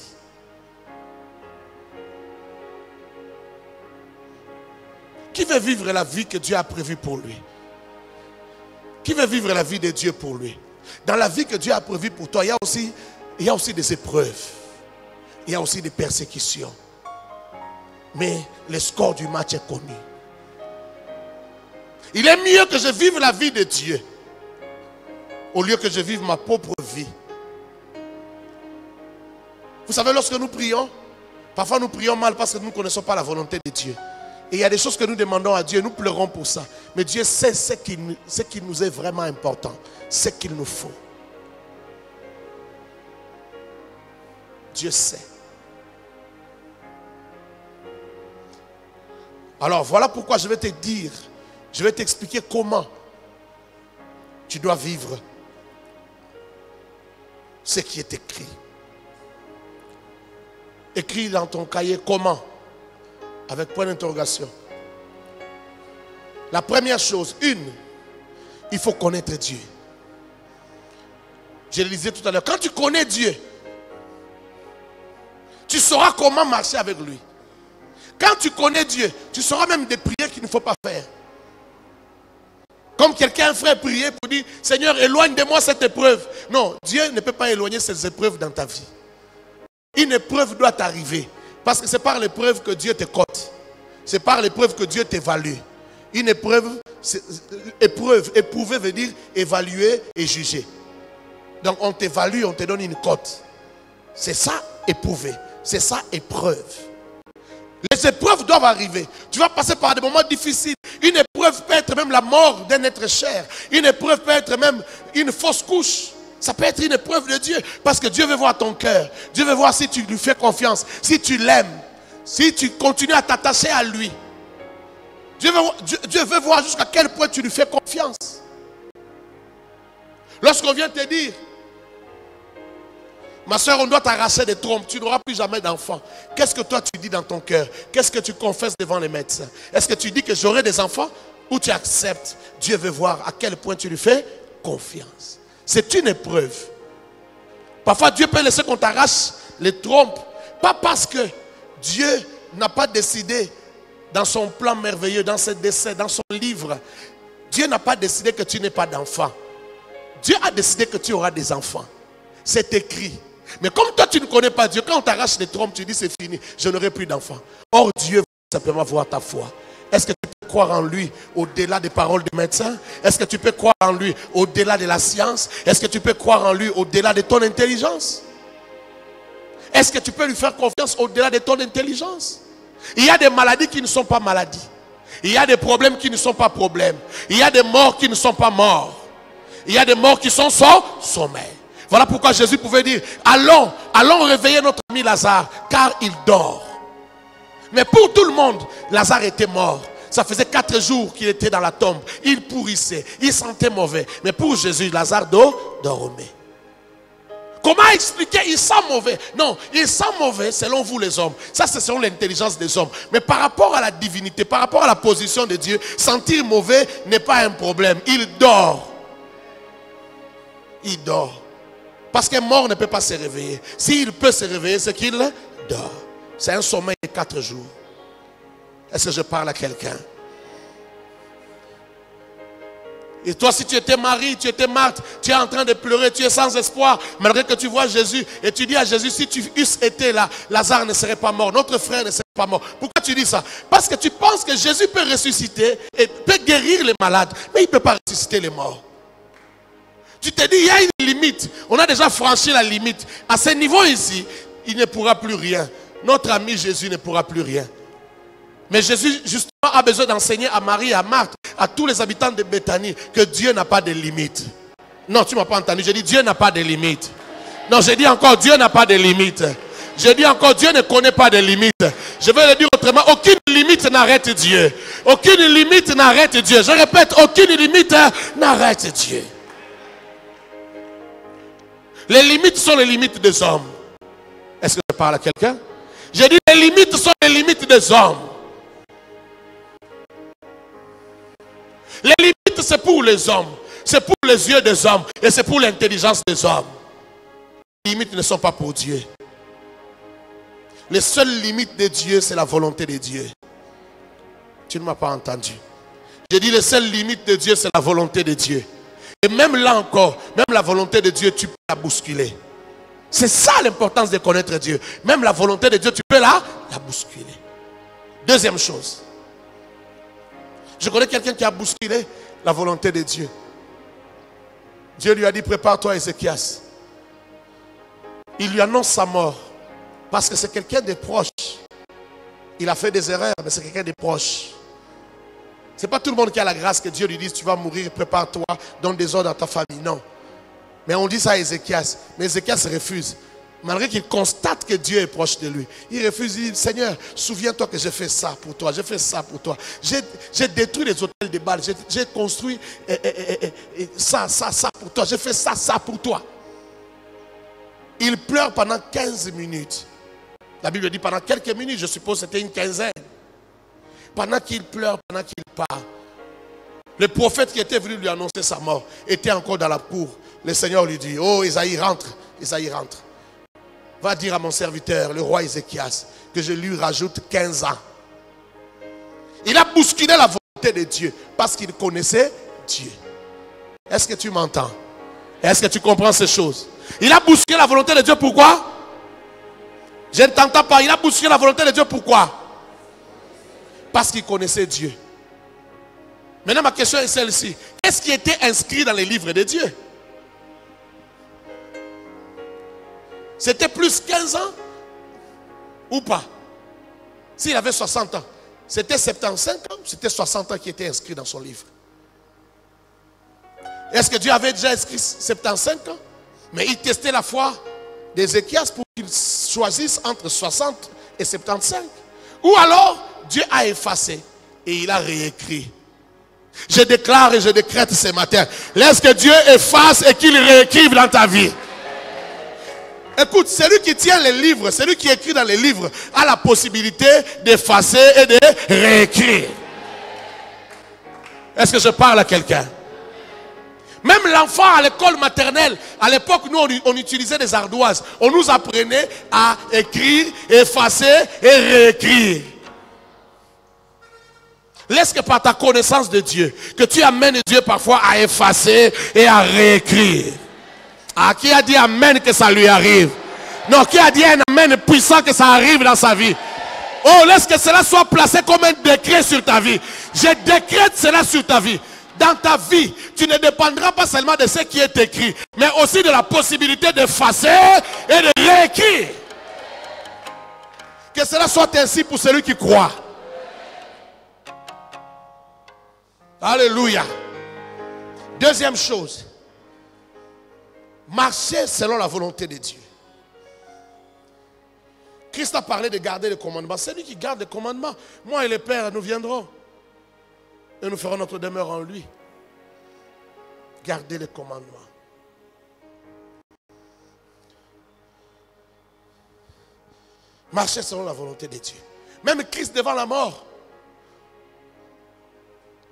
Qui veut vivre la vie que Dieu a prévue pour lui? Qui veut vivre la vie de Dieu pour lui? Dans la vie que Dieu a prévue pour toi, il y a aussi des épreuves. Il y a aussi des persécutions. Mais le score du match est connu. Il est mieux que je vive la vie de Dieu au lieu que je vive ma propre vie. Vous savez, lorsque nous prions, parfois nous prions mal parce que nous ne connaissons pas la volonté de Dieu. Et il y a des choses que nous demandons à Dieu, nous pleurons pour ça. Mais Dieu sait ce qui nous est vraiment important, ce qu'il nous faut. Dieu sait. Alors voilà pourquoi je vais te dire, je vais t'expliquer comment tu dois vivre ce qui est écrit. Écris dans ton cahier comment, avec point d'interrogation. La première chose, il faut connaître Dieu. Je le disais tout à l'heure, quand tu connais Dieu, tu sauras comment marcher avec lui. Quand tu connais Dieu, tu sauras même des prières qu'il ne faut pas faire. Comme quelqu'un ferait prier pour dire, Seigneur, éloigne de moi cette épreuve. Non, Dieu ne peut pas éloigner ces épreuves dans ta vie. Une épreuve doit t'arriver. Parce que c'est par l'épreuve que Dieu te cote. C'est par l'épreuve que Dieu t'évalue. Une épreuve, éprouver veut dire évaluer et juger. Donc on t'évalue, on te donne une cote. C'est ça, éprouver. C'est ça, épreuve. Les épreuves doivent arriver. Tu vas passer par des moments difficiles. Une épreuve peut être même la mort d'un être cher. Une épreuve peut être même une fausse couche. Ça peut être une épreuve de Dieu. Parce que Dieu veut voir ton cœur. Dieu veut voir si tu lui fais confiance. Si tu l'aimes. Si tu continues à t'attacher à lui. Dieu veut voir jusqu'à quel point tu lui fais confiance. Lorsqu'on vient te dire, ma soeur, on doit t'arracher des trompes, tu n'auras plus jamais d'enfants. Qu'est-ce que toi tu dis dans ton cœur? Qu'est-ce que tu confesses devant les médecins? Est-ce que tu dis que j'aurai des enfants? où tu acceptes, Dieu veut voir à quel point tu lui fais confiance. C'est une épreuve. Parfois, Dieu peut laisser qu'on t'arrache les trompes. Pas parce que Dieu n'a pas décidé dans son plan merveilleux, dans ses décès, dans son livre. Dieu n'a pas décidé que tu n'aies pas d'enfants. Dieu a décidé que tu auras des enfants. C'est écrit. Mais comme toi tu ne connais pas Dieu, quand on t'arrache les trompes, tu dis c'est fini, je n'aurai plus d'enfants. Or Dieu veut simplement voir ta foi. Est-ce que tu peux croire en lui au-delà des paroles des médecins? Est-ce que tu peux croire en lui au-delà de la science? Est-ce que tu peux croire en lui au-delà de ton intelligence? Est-ce que tu peux lui faire confiance au-delà de ton intelligence? Il y a des maladies qui ne sont pas maladies. Il y a des problèmes qui ne sont pas problèmes. Il y a des morts qui ne sont pas morts. Il y a des morts qui sont sommeil. Voilà pourquoi Jésus pouvait dire, allons réveiller notre ami Lazare, car il dort. Mais pour tout le monde, Lazare était mort. Ça faisait 4 jours qu'il était dans la tombe. Il pourrissait, il sentait mauvais. Mais pour Jésus, Lazare dormait. Comment expliquer il sent mauvais? Non, il sent mauvais selon vous les hommes. Ça c'est selon l'intelligence des hommes. Mais par rapport à la divinité, par rapport à la position de Dieu, sentir mauvais n'est pas un problème. Il dort. Il dort. Parce qu'un mort ne peut pas se réveiller. S'il peut se réveiller, c'est qu'il dort. C'est un sommeil de 4 jours. Est-ce que je parle à quelqu'un? Et toi, si tu étais Marie, tu étais Marthe, tu es en train de pleurer, tu es sans espoir, malgré que tu vois Jésus, et tu dis à Jésus, si tu eusses été là, Lazare ne serait pas mort, notre frère ne serait pas mort. Pourquoi tu dis ça? Parce que tu penses que Jésus peut ressusciter et peut guérir les malades, mais il ne peut pas ressusciter les morts. Tu te dis, il y a une limite. On a déjà franchi la limite. À ce niveau ici, il ne pourra plus rien. Notre ami Jésus ne pourra plus rien. Mais Jésus, justement, a besoin d'enseigner à Marie, à Marthe, à tous les habitants de Béthanie, que Dieu n'a pas de limite. Non, tu ne m'as pas entendu. J'ai dit, Dieu n'a pas de limite. Non, j'ai dit encore, Dieu n'a pas de limite. J'ai dit encore, Dieu ne connaît pas de limite. Je vais le dire autrement, aucune limite n'arrête Dieu. Aucune limite n'arrête Dieu. Je répète, aucune limite n'arrête Dieu. Les limites sont les limites des hommes. Est-ce que je parle à quelqu'un? J'ai dit les limites sont les limites des hommes. Les limites c'est pour les hommes. C'est pour les yeux des hommes. Et c'est pour l'intelligence des hommes. Les limites ne sont pas pour Dieu. Les seules limites de Dieu c'est la volonté de Dieu. Tu ne m'as pas entendu. J'ai dit les seules limites de Dieu c'est la volonté de Dieu. Et même là encore, même la volonté de Dieu, tu peux la bousculer. C'est ça l'importance de connaître Dieu. Même la volonté de Dieu, tu peux la bousculer. Deuxième chose. Je connais quelqu'un qui a bousculé la volonté de Dieu. Dieu lui a dit, prépare-toi Ézéchias. Il lui annonce sa mort. Parce que c'est quelqu'un de proche. Il a fait des erreurs, mais c'est quelqu'un de proche. Ce n'est pas tout le monde qui a la grâce que Dieu lui dise tu vas mourir, prépare-toi, donne des ordres à ta famille. Non. Mais on dit ça à Ézéchias. Mais Ézéchias refuse. Malgré qu'il constate que Dieu est proche de lui. Il refuse, il dit Seigneur, souviens-toi que j'ai fait ça pour toi. J'ai fait ça pour toi. J'ai détruit les hôtels de Baal. J'ai construit ça pour toi. J'ai fait ça pour toi. Il pleure pendant 15 minutes. La Bible dit pendant quelques minutes, je suppose que c'était une quinzaine. Pendant qu'il pleure, pendant qu'il part, le prophète qui était venu lui annoncer sa mort était encore dans la cour. Le Seigneur lui dit, oh Isaïe rentre, Isaïe rentre. Va dire à mon serviteur, le roi Ézéchias, que je lui rajoute 15 ans. Il a bousculé la volonté de Dieu parce qu'il connaissait Dieu. Est-ce que tu m'entends? Est-ce que tu comprends ces choses? Il a bousculé la volonté de Dieu, pourquoi? Je ne t'entends pas. Il a bousculé la volonté de Dieu, pourquoi? Parce qu'il connaissait Dieu. Maintenant, ma question est celle-ci. Qu'est-ce qui était inscrit dans les livres de Dieu? C'était plus 15 ans ou pas? S'il avait 60 ans, c'était 75 ans, c'était 60 ans qui étaient inscrits dans son livre. Est-ce que Dieu avait déjà inscrit 75 ans? Mais il testait la foi d'Ézéchias pour qu'il choisisse entre 60 et 75. Ou alors, Dieu a effacé et il a réécrit. Je déclare et je décrète ce matin. Laisse que Dieu efface et qu'il réécrive dans ta vie. Écoute, celui qui tient les livres, celui qui écrit dans les livres, a la possibilité d'effacer et de réécrire. Est-ce que je parle à quelqu'un? Même l'enfant à l'école maternelle, à l'époque, nous, on utilisait des ardoises. On nous apprenait à écrire, effacer et réécrire. Laisse que par ta connaissance de Dieu, que tu amènes Dieu parfois à effacer et à réécrire. Ah, qui a dit amen que ça lui arrive? Non, qui a dit un amen puissant que ça arrive dans sa vie? Oh, laisse que cela soit placé comme un décret sur ta vie. Je décrète cela sur ta vie. Dans ta vie, tu ne dépendras pas seulement de ce qui est écrit, mais aussi de la possibilité d'effacer et de réécrire. Que cela soit ainsi pour celui qui croit. Alléluia. Deuxième chose, marcher selon la volonté de Dieu. Christ a parlé de garder les commandements. Celui qui garde les commandements, moi et le Père, nous viendrons. Et nous ferons notre demeure en lui. Gardez les commandements. Marchez selon la volonté de Dieu. Même Christ devant la mort,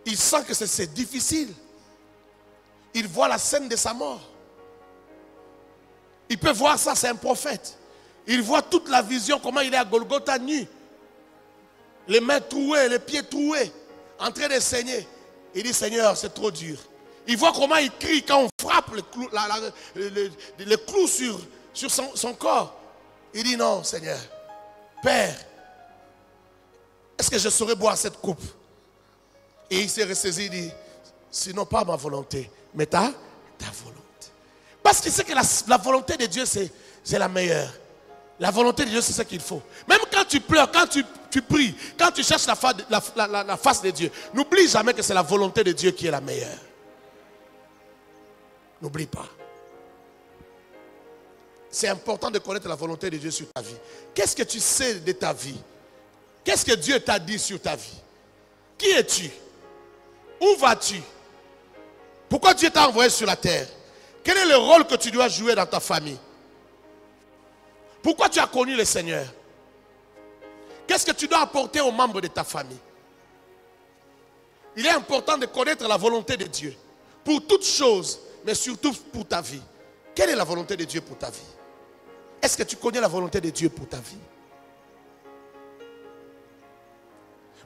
il sent que c'est difficile. Il voit la scène de sa mort. Il peut voir ça, c'est un prophète. Il voit toute la vision, comment il est à Golgotha nu. Les mains trouées, les pieds troués, en train de saigner. Il dit, Seigneur, c'est trop dur. Il voit comment il crie quand on frappe le clou sur son corps. Il dit, non, Seigneur, Père, est-ce que je saurais boire cette coupe? Et il s'est ressaisi, il dit, sinon pas ma volonté, mais ta volonté. Parce qu'il sait que la volonté de Dieu, c'est la meilleure. La volonté de Dieu, c'est ce qu'il faut. Même quand tu pleures, quand tu pries, quand tu cherches la face de Dieu, n'oublie jamais que c'est la volonté de Dieu qui est la meilleure. N'oublie pas. C'est important de connaître la volonté de Dieu sur ta vie. Qu'est-ce que tu sais de ta vie? Qu'est-ce que Dieu t'a dit sur ta vie? Qui es-tu? Où vas-tu? Pourquoi Dieu t'a envoyé sur la terre? Quel est le rôle que tu dois jouer dans ta famille? Pourquoi tu as connu le Seigneur? Qu'est-ce que tu dois apporter aux membres de ta famille? Il est important de connaître la volonté de Dieu pour toutes choses, mais surtout pour ta vie. Quelle est la volonté de Dieu pour ta vie? Est-ce que tu connais la volonté de Dieu pour ta vie?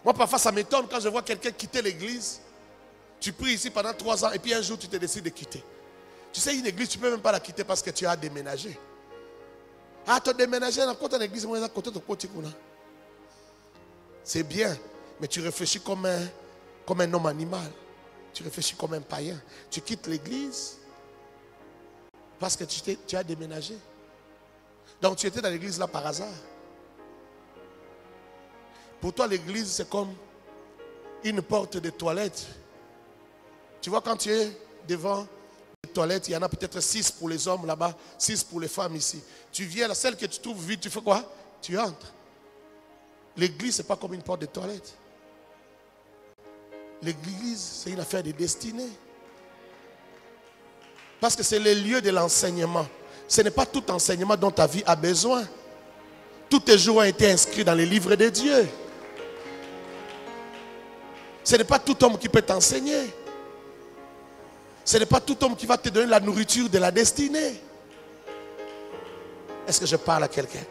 Moi, parfois, ça m'étonne quand je vois quelqu'un quitter l'église. Tu pries ici pendant 3 ans et puis un jour, tu te décides de quitter. Tu sais, une église, tu ne peux même pas la quitter parce que tu as déménagé. Ah, tu as déménagé dans ton église, c'est bien, mais tu réfléchis comme un homme animal. Tu réfléchis comme un païen. Tu quittes l'église parce que tu as déménagé. Donc tu étais dans l'église là par hasard. Pour toi, l'église, c'est comme une porte de toilette. Tu vois, quand tu es devant les toilettes, il y en a peut-être 6 pour les hommes là-bas, 6 pour les femmes ici. Tu viens, celle que tu trouves vide, tu fais quoi? Tu entres. L'église, ce n'est pas comme une porte de toilette. L'église, c'est une affaire de destinée. Parce que c'est le lieu de l'enseignement. Ce n'est pas tout enseignement dont ta vie a besoin. Tous tes jours ont été inscrits dans les livres de Dieu. Ce n'est pas tout homme qui peut t'enseigner. Ce n'est pas tout homme qui va te donner la nourriture de la destinée. Est-ce que je parle à quelqu'un?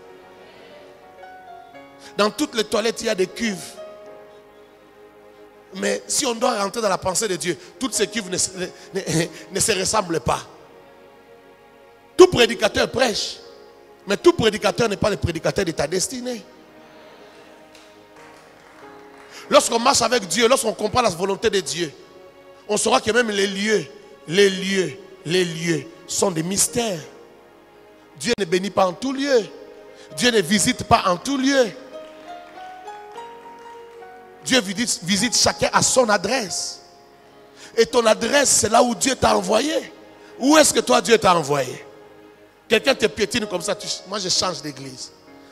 Dans toutes les toilettes, il y a des cuves. Mais si on doit rentrer dans la pensée de Dieu, toutes ces cuves ne se ressemblent pas. Tout prédicateur prêche. Mais tout prédicateur n'est pas le prédicateur de ta destinée. Lorsqu'on marche avec Dieu, lorsqu'on comprend la volonté de Dieu, on saura que même les lieux sont des mystères. Dieu ne bénit pas en tout lieu. Dieu ne visite pas en tout lieu. Dieu visite chacun à son adresse. Et ton adresse, c'est là où Dieu t'a envoyé. Où est-ce que toi, Dieu t'a envoyé? Quelqu'un te piétine comme ça, moi je change d'église.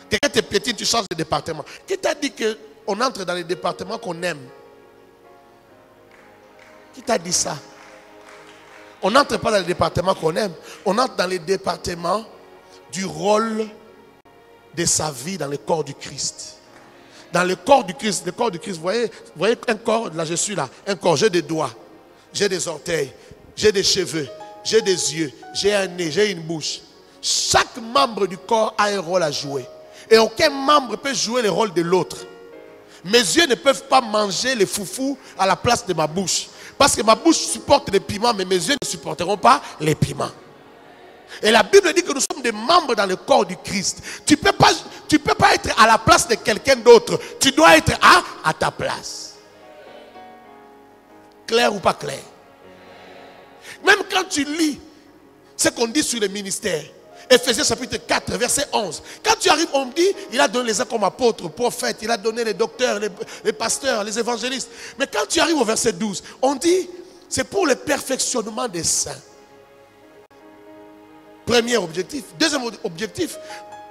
Quelqu'un te piétine, tu changes de département. Qui t'a dit qu'on entre dans les départements qu'on aime? Qui t'a dit ça? On n'entre pas dans les départements qu'on aime. On entre dans les départements du rôle de sa vie dans le corps du Christ. dans le corps du Christ, vous voyez un corps, là je suis là, un corps, j'ai des doigts, j'ai des orteils, j'ai des cheveux, j'ai des yeux, j'ai un nez, j'ai une bouche. Chaque membre du corps a un rôle à jouer. Et aucun membre peut jouer le rôle de l'autre. Mes yeux ne peuvent pas manger les foufous à la place de ma bouche. Parce que ma bouche supporte les piments, mais mes yeux ne supporteront pas les piments. Et la Bible dit que nous sommes des membres dans le corps du Christ. Tu peux pas être à la place de quelqu'un d'autre. Tu dois être à ta place. Clair ou pas clair? Même quand tu lis ce qu'on dit sur le ministère, Ephésiens chapitre 4, verset 11. Quand tu arrives, on dit, il a donné les uns comme apôtres, prophètes, il a donné les docteurs, les pasteurs, les évangélistes. Mais quand tu arrives au verset 12, on dit, c'est pour le perfectionnement des saints. Premier objectif. Deuxième objectif,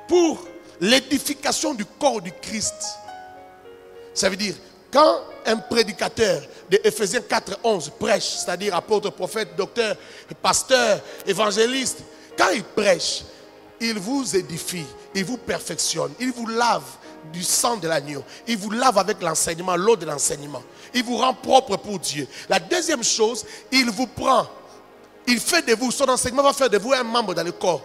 pour l'édification du corps du Christ. Ça veut dire, quand un prédicateur de Ephésiens 4, 11 prêche, c'est-à-dire apôtre, prophète, docteur, pasteur, évangéliste, quand il prêche, il vous édifie, il vous perfectionne, il vous lave du sang de l'agneau, il vous lave avec l'enseignement, l'eau de l'enseignement, il vous rend propre pour Dieu. La deuxième chose, il vous prend, il fait de vous, son enseignement va faire de vous un membre dans le corps.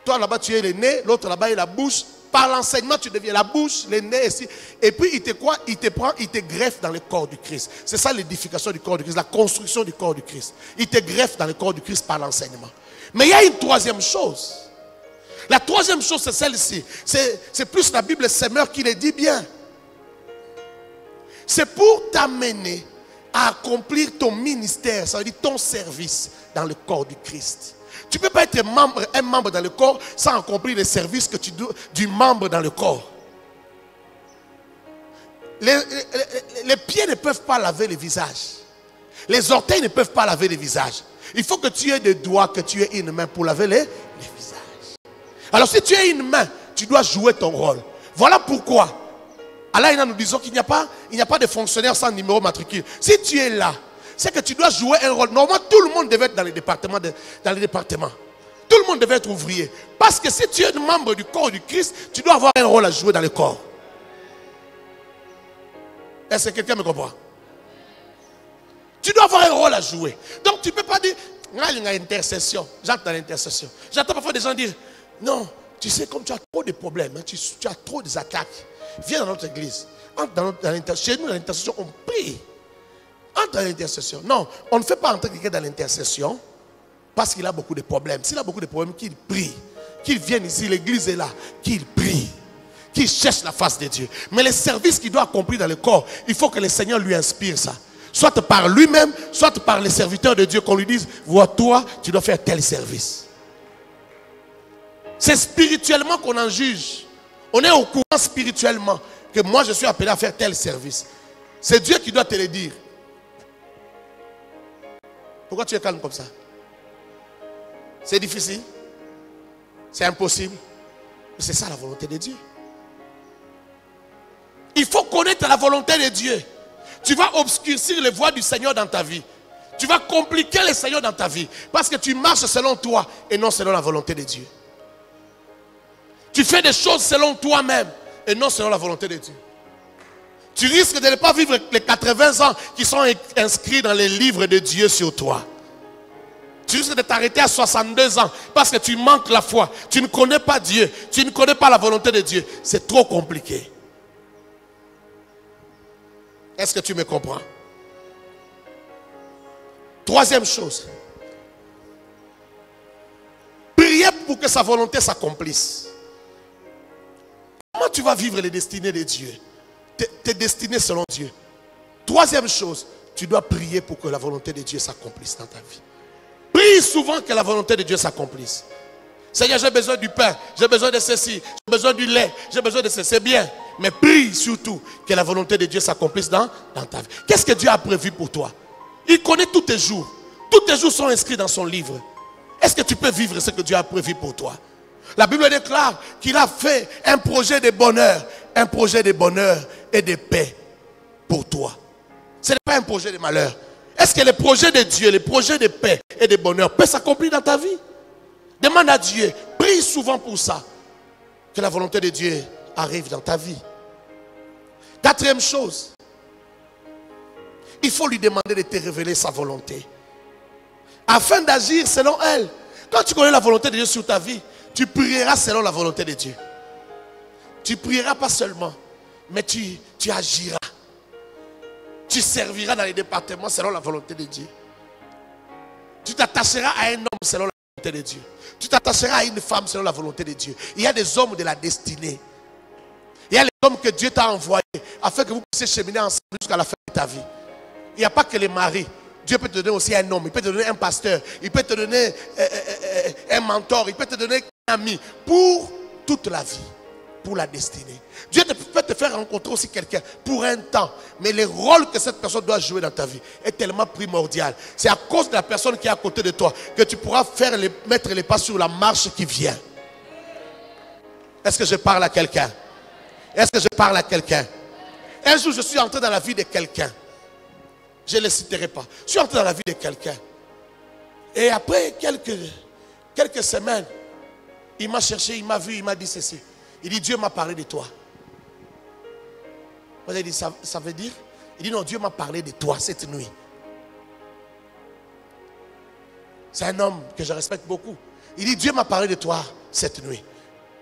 Toi là-bas tu es le nez, l'autre là-bas est la bouche. Par l'enseignement tu deviens la bouche, le nez ici. Et puis il te quoi? Il te prend, il te greffe dans le corps du Christ. C'est ça l'édification du corps du Christ, la construction du corps du Christ. Il te greffe dans le corps du Christ par l'enseignement. Mais il y a une troisième chose. La troisième chose, c'est celle-ci. C'est plus la Bible Semeur qui le dit bien. C'est pour t'amener à accomplir ton ministère, ça veut dire ton service dans le corps du Christ. Tu ne peux pas être un membre dans le corps sans accomplir les services que tu dois du membre dans le corps. Les pieds ne peuvent pas laver le visage. Les orteils ne peuvent pas laver le visage. Il faut que tu aies des doigts, que tu aies une main pour laver les visages. Alors si tu as une main, tu dois jouer ton rôle. Voilà pourquoi. Allah, nous disons qu'il n'y a pas de fonctionnaire sans numéro matricule. Si tu es là, c'est que tu dois jouer un rôle. Normalement, tout le monde devait être dans les départements. Tout le monde devait être ouvrier. Parce que si tu es un membre du corps du Christ, tu dois avoir un rôle à jouer dans le corps. Est-ce que quelqu'un me comprend? Tu dois avoir un rôle à jouer. Donc tu ne peux pas dire, il y a une intercession. J'entre dans l'intercession. J'entends parfois des gens dire, non, tu sais, comme tu as trop de problèmes, hein, tu as trop d'attaques. Viens dans notre église. Entre dans l'intercession. Chez nous, dans l'intercession, on prie. Entre dans l'intercession. Non, on ne fait pas entrer quelqu'un dans l'intercession parce qu'il a beaucoup de problèmes. S'il a beaucoup de problèmes, qu'il prie. Qu'il vienne ici, l'église est là. Qu'il prie. Qu'il cherche la face de Dieu. Mais les services qu'il doit accomplir dans le corps, il faut que le Seigneur lui inspire ça. Soit par lui-même, soit par les serviteurs de Dieu, qu'on lui dise, vois toi, tu dois faire tel service. C'est spirituellement qu'on en juge. On est au courant spirituellement que moi je suis appelé à faire tel service. C'est Dieu qui doit te le dire. Pourquoi tu es calme comme ça? C'est difficile? C'est impossible? Mais c'est ça la volonté de Dieu. Il faut connaître la volonté de Dieu. Tu vas obscurcir les voies du Seigneur dans ta vie. Tu vas compliquer le Seigneur dans ta vie. Parce que tu marches selon toi et non selon la volonté de Dieu. Tu fais des choses selon toi-même et non selon la volonté de Dieu. Tu risques de ne pas vivre les 80 ans qui sont inscrits dans les livres de Dieu sur toi. Tu risques de t'arrêter à 62 ans parce que tu manques la foi. Tu ne connais pas Dieu. Tu ne connais pas la volonté de Dieu. C'est trop compliqué. Est-ce que tu me comprends? Troisième chose. Priez pour que sa volonté s'accomplisse. Comment tu vas vivre les destinées de Dieu? Tes destinées selon Dieu. Troisième chose, tu dois prier pour que la volonté de Dieu s'accomplisse dans ta vie. Prie souvent que la volonté de Dieu s'accomplisse. Seigneur, j'ai besoin du pain, j'ai besoin de ceci, j'ai besoin du lait, j'ai besoin de ceci. C'est bien, mais prie surtout que la volonté de Dieu s'accomplisse dans ta vie. Qu'est-ce que Dieu a prévu pour toi? Il connaît tous tes jours. Tous tes jours sont inscrits dans son livre. Est-ce que tu peux vivre ce que Dieu a prévu pour toi? La Bible déclare qu'il a fait un projet de bonheur et de paix pour toi. Ce n'est pas un projet de malheur. Est-ce que le projet de Dieu, le projet de paix et de bonheur peut s'accomplir dans ta vie? Demande à Dieu, prie souvent pour ça, que la volonté de Dieu arrive dans ta vie. Quatrième chose, il faut lui demander de te révéler sa volonté, afin d'agir selon elle. Quand tu connais la volonté de Dieu sur ta vie, tu prieras selon la volonté de Dieu. Tu prieras pas seulement, mais tu agiras. Tu serviras dans les départements selon la volonté de Dieu. Tu t'attacheras à un homme selon la volonté de Dieu. Tu t'attacheras à une femme selon la volonté de Dieu. Il y a des hommes de la destinée. Il y a les hommes que Dieu t'a envoyés afin que vous puissiez cheminer ensemble jusqu'à la fin de ta vie. Il n'y a pas que les maris. Dieu peut te donner aussi un homme. Il peut te donner un pasteur. Il peut te donner un mentor. Il peut te donner un ami pour toute la vie. Pour la destinée. Dieu peut te faire rencontrer aussi quelqu'un pour un temps. Mais le rôle que cette personne doit jouer dans ta vie est tellement primordial. C'est à cause de la personne qui est à côté de toi que tu pourras mettre les pas sur la marche qui vient. Est-ce que je parle à quelqu'un? Est-ce que je parle à quelqu'un? Un jour, je suis entré dans la vie de quelqu'un. Je ne le citerai pas. Je suis entré dans la vie de quelqu'un. Et après quelques semaines, il m'a cherché, il m'a vu, il m'a dit ceci. Il dit, Dieu m'a parlé de toi. Moi, j'ai dit, ça veut dire? Il dit, non, Dieu m'a parlé de toi cette nuit. C'est un homme que je respecte beaucoup. Il dit, Dieu m'a parlé de toi cette nuit.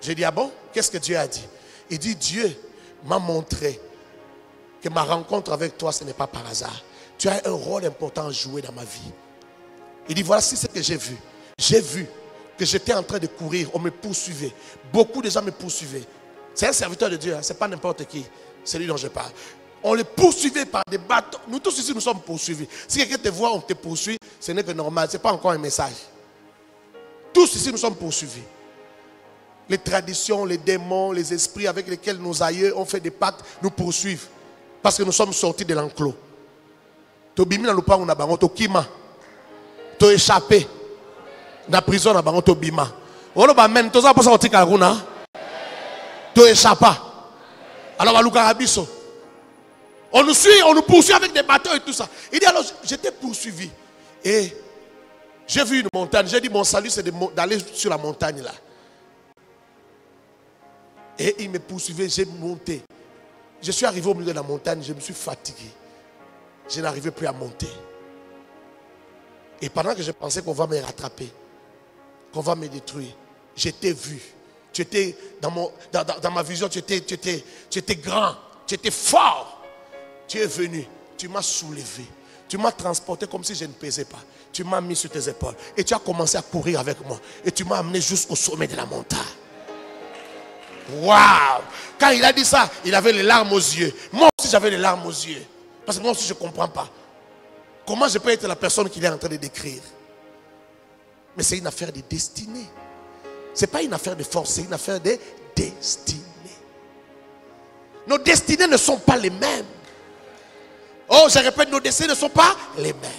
J'ai dit, ah bon? Qu'est-ce que Dieu a dit? Il dit, Dieu m'a montré que ma rencontre avec toi, ce n'est pas par hasard. Tu as un rôle important à jouer dans ma vie. Il dit, voici ce que j'ai vu. J'ai vu que j'étais en train de courir, on me poursuivait. Beaucoup de gens me poursuivaient. C'est un serviteur de Dieu, hein? Ce n'est pas n'importe qui. C'est lui dont je parle. On le poursuivait par des bâtons. Nous tous ici, nous sommes poursuivis. Si quelqu'un te voit, on te poursuit, ce n'est que normal. Ce n'est pas encore un message. Tous ici, nous sommes poursuivis. Les traditions, les démons, les esprits avec lesquels nos aïeux ont fait des pactes nous poursuivent. Parce que nous sommes sortis de l'enclos. Tobimi na lupa una bango to kima. To échappé. Na prison na bango to bima. Olo ba men to za posa otika runa. To échappa. Alors à Lukarabiso. On nous suit, on nous poursuit avec des bateaux et tout ça. Il dit alors j'étais poursuivi. Et j'ai vu une montagne. J'ai dit mon salut c'est d'aller sur la montagne là. Et il me poursuivait, j'ai monté. Je suis arrivé au milieu de la montagne, je me suis fatigué. Je n'arrivais plus à monter. Et pendant que je pensais qu'on va me rattraper, qu'on va me détruire, j'étais vu. Tu étais dans ma vision, tu étais grand, tu étais fort. Tu es venu, tu m'as soulevé, tu m'as transporté comme si je ne pesais pas. Tu m'as mis sur tes épaules et tu as commencé à courir avec moi. Et tu m'as amené jusqu'au sommet de la montagne. Waouh! Quand il a dit ça, il avait les larmes aux yeux. Moi aussi j'avais les larmes aux yeux. Parce que moi aussi je ne comprends pas. Comment je peux être la personne qu'il est en train de décrire? Mais c'est une affaire de destinée. Ce n'est pas une affaire de force, c'est une affaire de destinée. Nos destinées ne sont pas les mêmes. Oh, je répète, nos destinées ne sont pas les mêmes.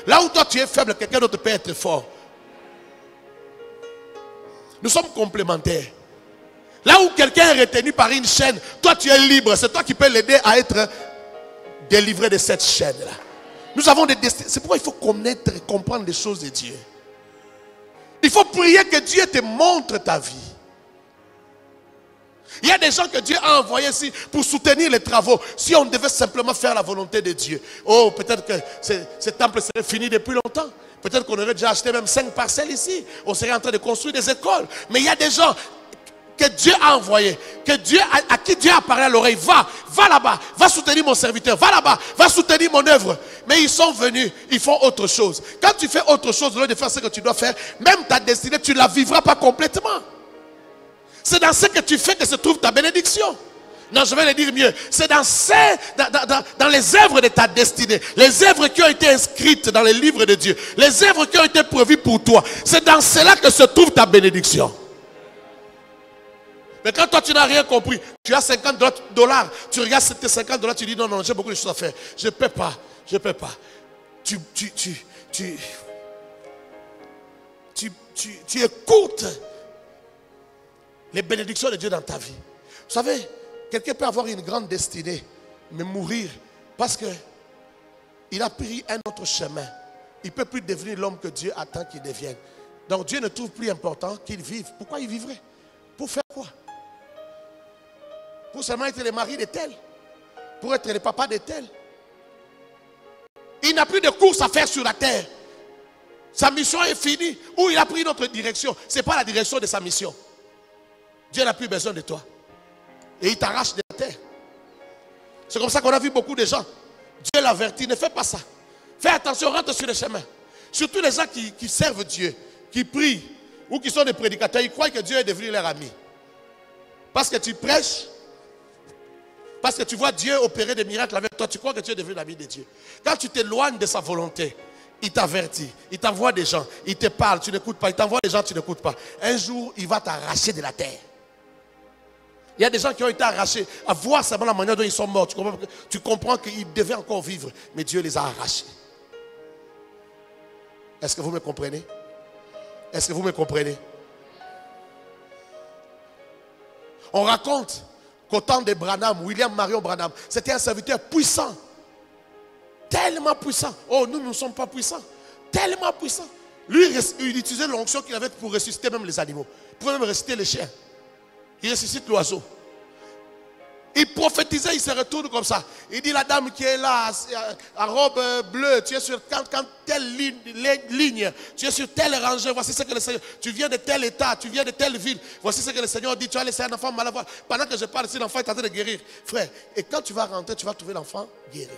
Là où toi tu es faible, quelqu'un d'autre peut être fort. Nous sommes complémentaires. Là où quelqu'un est retenu par une chaîne, toi tu es libre. C'est toi qui peux l'aider à être délivré de cette chaîne-là. Nous avons des destinées. C'est pourquoi il faut connaître et comprendre les choses de Dieu. Il faut prier que Dieu te montre ta vie. Il y a des gens que Dieu a envoyés ici pour soutenir les travaux. Si on devait simplement faire la volonté de Dieu. Oh, peut-être que ce temple serait fini depuis longtemps. Peut-être qu'on aurait déjà acheté même 5 parcelles ici. On serait en train de construire des écoles. Mais il y a des gens que Dieu a envoyés, à qui Dieu a parlé à l'oreille. Va là-bas, va soutenir mon serviteur. Va là-bas, va soutenir mon œuvre. Mais ils sont venus, ils font autre chose. Quand tu fais autre chose, au lieu de faire ce que tu dois faire, même ta destinée, tu ne la vivras pas complètement. C'est dans ce que tu fais que se trouve ta bénédiction. Non, je vais le dire mieux. C'est dans les œuvres de ta destinée, les œuvres qui ont été inscrites dans les livres de Dieu, les œuvres qui ont été prévues pour toi. C'est dans cela que se trouve ta bénédiction. Mais quand toi tu n'as rien compris, tu as $50, tu regardes tes $50, tu dis non, non, j'ai beaucoup de choses à faire. Je ne peux pas, je ne peux pas. Tu écoutes les bénédictions de Dieu dans ta vie. Vous savez, quelqu'un peut avoir une grande destinée, mais mourir parce qu'il a pris un autre chemin. Il ne peut plus devenir l'homme que Dieu attend qu'il devienne. Donc Dieu ne trouve plus important qu'il vive. Pourquoi il vivrait? Pour faire quoi? Pour seulement être le mari de tel? pour être le papa de tel. Il n'a plus de course à faire sur la terre. Sa mission est finie. Ou il a pris notre direction. Ce n'est pas la direction de sa mission. Dieu n'a plus besoin de toi. Et il t'arrache de la terre. C'est comme ça qu'on a vu beaucoup de gens. Dieu l'avertit, ne fais pas ça. Fais attention, rentre sur le chemin. Surtout les gens qui servent Dieu, qui prient, ou qui sont des prédicateurs, ils croient que Dieu est devenu leur ami. Parce que tu prêches, parce que tu vois Dieu opérer des miracles avec toi, tu crois que tu es devenu l'ami de Dieu. Quand tu t'éloignes de sa volonté, il t'avertit, il t'envoie des gens, il te parle, tu n'écoutes pas, il t'envoie des gens, tu n'écoutes pas. Un jour, il va t'arracher de la terre. Il y a des gens qui ont été arrachés à voir seulement la manière dont ils sont morts. Tu comprends qu'ils devaient encore vivre, mais Dieu les a arrachés. Est-ce que vous me comprenez? Est-ce que vous me comprenez? On raconte qu'au temps de Branham, William Marion Branham, c'était un serviteur puissant. Tellement puissant. Oh, nous ne sommes pas puissants. Tellement puissant. Lui, il utilisait l'onction qu'il avait pour ressusciter même les animaux. Il pouvait même ressusciter les chiens. Il ressuscite l'oiseau. Il prophétisait, il se retourne comme ça. Il dit, la dame qui est là, en robe bleue, tu es sur telle ligne, tu es sur telle rangée, voici ce que le Seigneur, tu viens de tel état, tu viens de telle ville, voici ce que le Seigneur dit, tu as laissé un enfant mal à voir. Pendant que je parle ici, l'enfant est en train de guérir. Frère, et quand tu vas rentrer, tu vas trouver l'enfant guéri.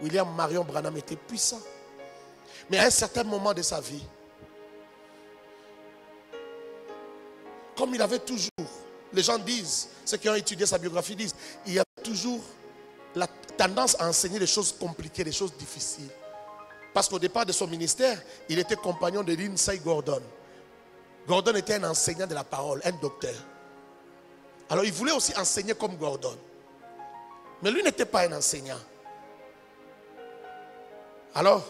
William Marion Branham était puissant. Mais à un certain moment de sa vie, comme il avait toujours, les gens disent, ceux qui ont étudié sa biographie disent, il y avait toujours la tendance à enseigner des choses compliquées, des choses difficiles. Parce qu'au départ de son ministère, il était compagnon de Lindsay Gordon. Gordon était un enseignant de la parole, un docteur. Alors il voulait aussi enseigner comme Gordon. Mais lui n'était pas un enseignant. Alors,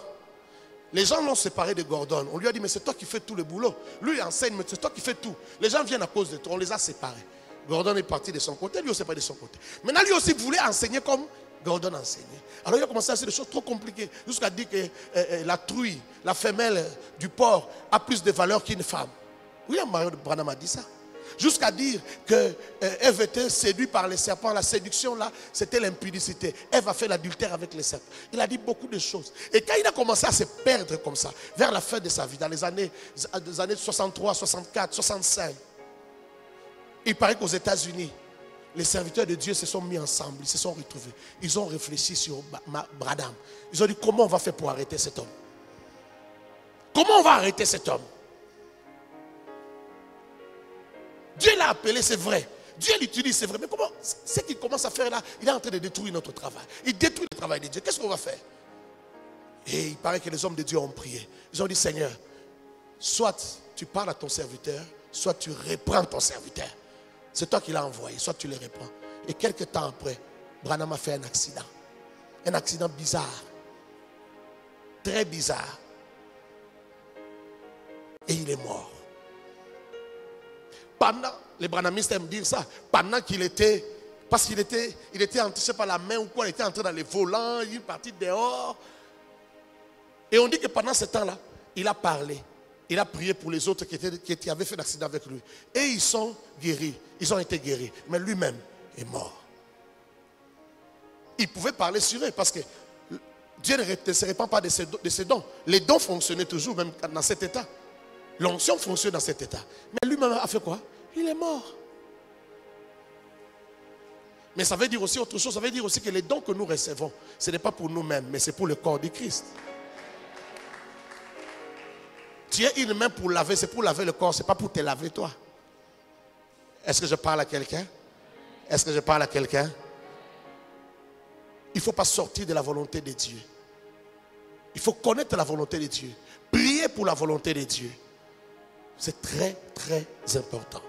les gens l'ont séparé de Gordon. On lui a dit, mais c'est toi qui fais tout le boulot. Lui, il enseigne, mais c'est toi qui fais tout. Les gens viennent à cause de toi. On les a séparés. Gordon est parti de son côté, lui aussi pas de son côté. Maintenant, lui aussi voulait enseigner comme Gordon enseignait. Alors, il a commencé à faire des choses trop compliquées. Jusqu'à dire que la truie, la femelle du porc a plus de valeur qu'une femme. William Marion Branham a dit ça. Jusqu'à dire qu'Ève était séduite par les serpents. La séduction là, c'était l'impudicité. Ève a fait l'adultère avec les serpents. Il a dit beaucoup de choses. Et quand il a commencé à se perdre comme ça, vers la fin de sa vie, dans les années 63, 64, 65, il paraît qu'aux États-Unis, les serviteurs de Dieu se sont mis ensemble, ils se sont retrouvés. Ils ont réfléchi sur Branham. Ils ont dit, comment on va faire pour arrêter cet homme? Comment on va arrêter cet homme? Dieu l'a appelé, c'est vrai. Dieu l'utilise, c'est vrai. Mais comment, ce qu'il commence à faire là, il est en train de détruire notre travail. Il détruit le travail de Dieu. Qu'est-ce qu'on va faire? Et il paraît que les hommes de Dieu ont prié. Ils ont dit, Seigneur, soit tu parles à ton serviteur, soit tu reprends ton serviteur. C'est toi qui l'as envoyé, soit tu le reprends. Et quelques temps après, Branham a fait un accident. Un accident bizarre. Très bizarre. Et il est mort. Pendant, les branhamistes aiment dire ça, pendant qu'il était, parce qu'il était en, je sais pas, la main ou quoi, il était entré dans les volants, il est parti dehors. Et on dit que pendant ce temps-là, il a parlé. Il a prié pour les autres qui avaient fait l'accident avec lui. Et ils sont guéris. Ils ont été guéris. Mais lui-même est mort. Il pouvait parler sur eux parce que Dieu ne se répand pas de ses dons. Les dons fonctionnaient toujours, même dans cet état. L'onction fonctionne dans cet état. Mais lui-même a fait quoi? Il est mort. Mais ça veut dire aussi autre chose. Ça veut dire aussi que les dons que nous recevons, ce n'est pas pour nous-mêmes, mais c'est pour le corps du Christ. Tu as une main pour laver, c'est pour laver le corps, ce n'est pas pour te laver toi. Est-ce que je parle à quelqu'un? Est-ce que je parle à quelqu'un? Il ne faut pas sortir de la volonté de Dieu. Il faut connaître la volonté de Dieu. Prier pour la volonté de Dieu. C'est très, très important.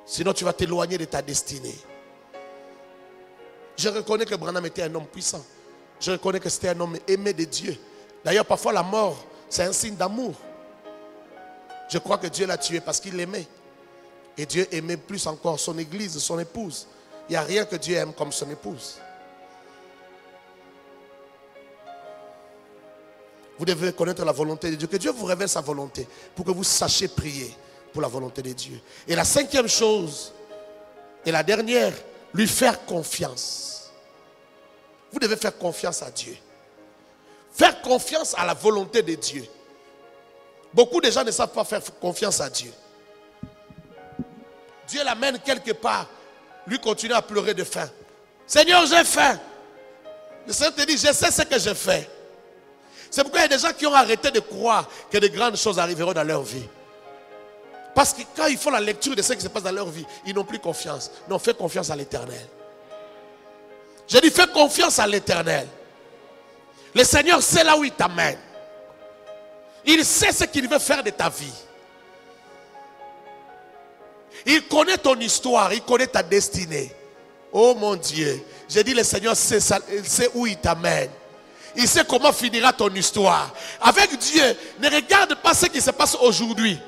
Sinon, tu vas t'éloigner de ta destinée. Je reconnais que Branham était un homme puissant. Je reconnais que c'était un homme aimé de Dieu. D'ailleurs, parfois, la mort, c'est un signe d'amour. Je crois que Dieu l'a tué parce qu'il l'aimait. Et Dieu aimait plus encore son église, son épouse. Il n'y a rien que Dieu aime comme son épouse. Vous devez connaître la volonté de Dieu. Que Dieu vous révèle sa volonté pour que vous sachiez prier pour la volonté de Dieu. Et la cinquième chose, et la dernière, lui faire confiance. Vous devez faire confiance à Dieu. Faire confiance à la volonté de Dieu. Beaucoup de gens ne savent pas faire confiance à Dieu. Dieu l'amène quelque part. Lui continue à pleurer de faim. Seigneur, j'ai faim. Le Seigneur te dit, je sais ce que je fais. C'est pourquoi il y a des gens qui ont arrêté de croire que de grandes choses arriveront dans leur vie. Parce que quand ils font la lecture de ce qui se passe dans leur vie, ils n'ont plus confiance. Non, fais confiance à l'Éternel. J'ai dit, fais confiance à l'Éternel. Le Seigneur sait là où il t'amène. Il sait ce qu'il veut faire de ta vie. Il connaît ton histoire, il connaît ta destinée. Oh mon Dieu, j'ai dit, le Seigneur sait où il t'amène. Il sait comment finira ton histoire. Avec Dieu, ne regarde pas ce qui se passe aujourd'hui.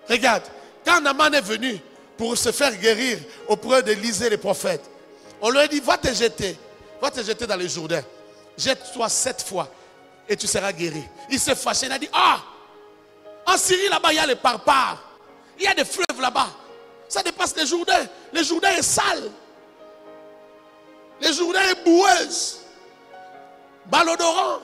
Regarde, quand Naaman est venu pour se faire guérir auprès d'Élisée le prophète, on lui a dit, va te jeter dans le Jourdain. Jette-toi 7 fois et tu seras guéri. Il s'est fâché, il a dit, ah, en Syrie là-bas il y a les barbares. Il y a des fleuves là-bas. Ça dépasse les Jourdains. Le Jourdain est sale. Le Jourdain est boueuse. Malodorant.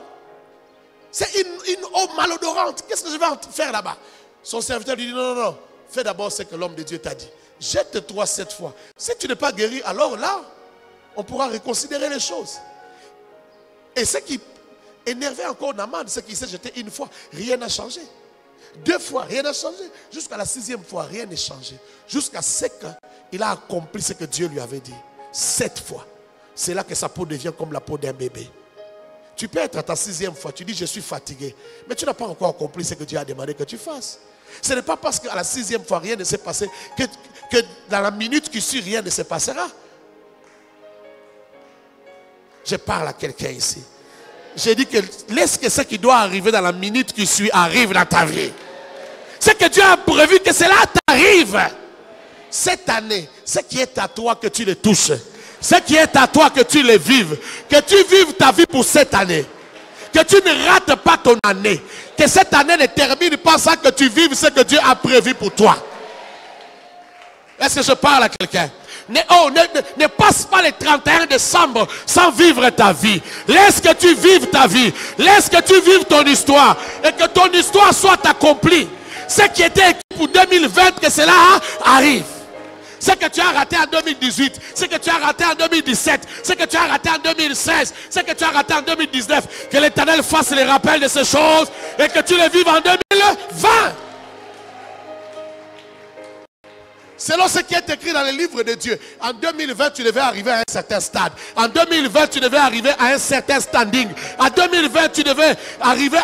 C'est une eau malodorante. Qu'est-ce que je vais en faire là-bas? Son serviteur lui dit, non, non, non. Fais d'abord ce que l'homme de Dieu t'a dit. Jette-toi 7 fois. Si tu n'es pas guéri, alors là, on pourra reconsidérer les choses. Et ce qui énervait encore Naaman, c'est qu'il s'est jeté une fois. Rien n'a changé. 2 fois, rien n'a changé. Jusqu'à la 6e fois, rien n'a changé. Jusqu'à ce qu'il a accompli ce que Dieu lui avait dit. 7 fois. C'est là que sa peau devient comme la peau d'un bébé. Tu peux être à ta 6e fois, tu dis je suis fatigué. Mais tu n'as pas encore accompli ce que Dieu a demandé que tu fasses. Ce n'est pas parce qu'à la 6e fois, rien ne s'est passé que dans la minute qui suit, rien ne se passera. Je parle à quelqu'un ici. J'ai dit que laisse que ce qui doit arriver dans la minute qui suit arrive dans ta vie. Ce que Dieu a prévu que cela t'arrive. Cette année, ce qui est à toi que tu le touches. Ce qui est à toi que tu le vives. Que tu vives ta vie pour cette année. Que tu ne rates pas ton année. Que cette année ne termine pas sans que tu vives ce que Dieu a prévu pour toi. Est-ce que je parle à quelqu'un? Ne passe pas le 31 décembre sans vivre ta vie. Laisse que tu vives ta vie. Laisse que tu vives ton histoire. Et que ton histoire soit accomplie. Ce qui était écrit pour 2020, que cela arrive. Ce que tu as raté en 2018, ce que tu as raté en 2017, ce que tu as raté en 2016, ce que tu as raté en 2019, que l'Éternel fasse les rappels de ces choses et que tu les vives en 2020. Selon ce qui est écrit dans le livre de Dieu, en 2020, tu devais arriver à un certain stade. En 2020, tu devais arriver à un certain standing. En 2020, tu devais arriver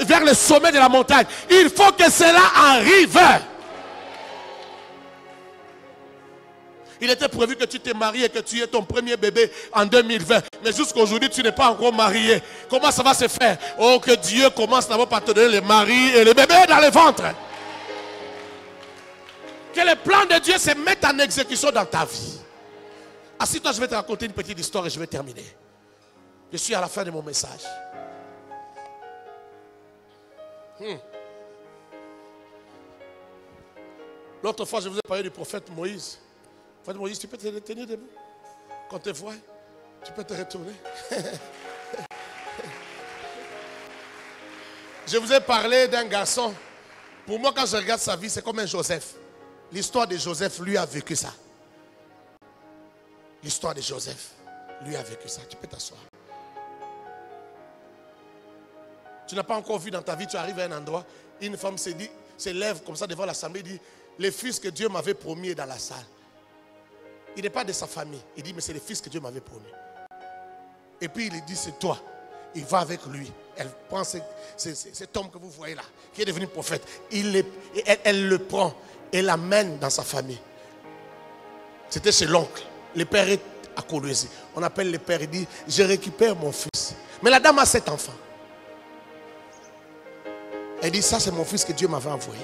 vers le sommet de la montagne. Il faut que cela arrive. Il était prévu que tu t'es marié et que tu aies ton premier bébé en 2020. Mais jusqu'à aujourd'hui, tu n'es pas encore marié. Comment ça va se faire? Oh, que Dieu commence d'abord par te donner le mari et le bébé dans le ventre. Que le plan de Dieu se mette en exécution dans ta vie. Assis-toi, je vais te raconter une petite histoire et je vais terminer. Je suis à la fin de mon message. L'autre fois, je vous ai parlé du prophète Moïse. Le prophète Moïse, tu peux te tenir debout? Quand tu te vois, tu peux te retourner. Je vous ai parlé d'un garçon. Pour moi, quand je regarde sa vie, c'est comme un Joseph. L'histoire de Joseph, lui a vécu ça. L'histoire de Joseph, lui a vécu ça. Tu peux t'asseoir. Tu n'as pas encore vu dans ta vie, tu arrives à un endroit, une femme se lève comme ça devant l'assemblée, dit, le fils que Dieu m'avait promis est dans la salle. Il n'est pas de sa famille. Il dit, mais c'est le fils que Dieu m'avait promis. Et puis il dit, c'est toi. Il va avec lui. Elle prend cet homme que vous voyez là, qui est devenu prophète. Elle le prend et l'amène dans sa famille. C'était chez l'oncle. Le père est à Kolwezi. On appelle le père, il dit, je récupère mon fils. Mais la dame a 7 enfants. Elle dit, ça c'est mon fils que Dieu m'avait envoyé.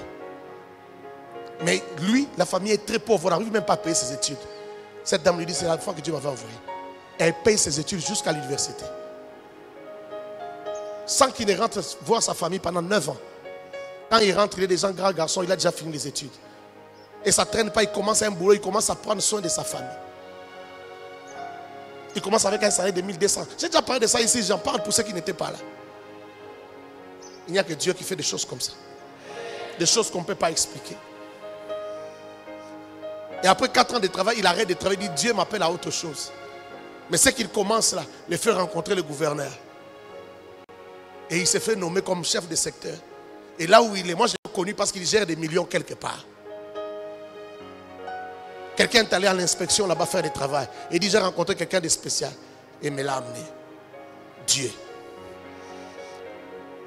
Mais lui, la famille est très pauvre. On n'arrive même pas à payer ses études. Cette dame lui dit, c'est la fois que Dieu m'avait envoyé. Elle paye ses études jusqu'à l'université. Sans qu'il ne rentre voir sa famille pendant 9 ans. Quand il rentre, il est déjà un grand garçon, il a déjà fini les études. Et ça ne traîne pas, il commence un boulot, il commence à prendre soin de sa famille. Il commence avec un salaire de 1200. J'ai déjà parlé de ça ici, j'en parle pour ceux qui n'étaient pas là. Il n'y a que Dieu qui fait des choses comme ça. Des choses qu'on ne peut pas expliquer. Et après 4 ans de travail, il arrête de travailler. Il dit Dieu m'appelle à autre chose. Mais ce qu'il commence là, le fait rencontrer le gouverneur. Et il s'est fait nommer comme chef de secteur. Et là où il est, moi je l'ai connu parce qu'il gère des millions quelque part. Quelqu'un est allé à l'inspection là-bas faire du travail. Et il dit j'ai rencontré quelqu'un de spécial. Et me l'a amené. Dieu.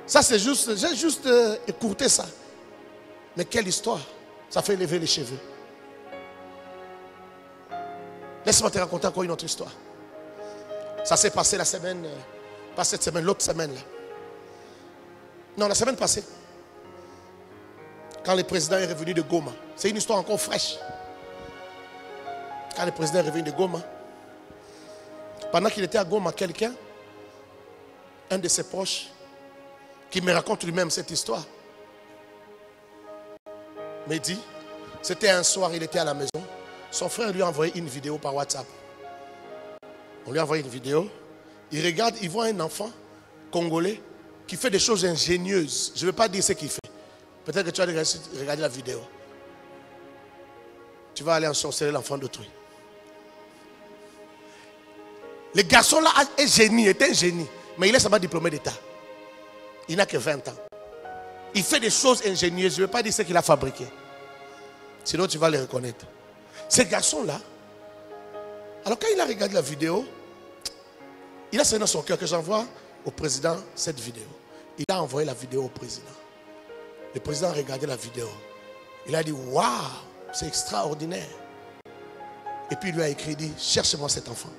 Ça c'est juste, j'ai juste écouté ça. Mais quelle histoire. Ça fait lever les cheveux. Laisse-moi te raconter encore une autre histoire. Ça s'est passé la semaine, pas cette semaine, l'autre semaine là. Non, la semaine passée. Quand le président est revenu de Goma. C'est une histoire encore fraîche. Quand le président est revenu de Goma, pendant qu'il était à Goma, quelqu'un, un de ses proches, qui me raconte lui-même cette histoire, me dit, c'était un soir, il était à la maison, son frère lui a envoyé une vidéo par WhatsApp. On lui a envoyé une vidéo, il regarde, il voit un enfant congolais qui fait des choses ingénieuses. Je ne vais pas dire ce qu'il fait. Peut-être que tu vas regarder la vidéo. Tu vas aller ensorceler l'enfant d'autrui. Le garçon là est génie, est un génie. Mais il est seulement diplômé d'État. Il n'a que 20 ans. Il fait des choses ingénieuses. Je ne vais pas dire ce qu'il a fabriqué. Sinon tu vas le reconnaître. Ce garçon-là, alors quand il a regardé la vidéo, il a serré dans son cœur que j'envoie au président cette vidéo. Il a envoyé la vidéo au président. Le président a regardé la vidéo. Il a dit, waouh, c'est extraordinaire. Et puis il lui a écrit, il dit, cherche-moi cet enfant.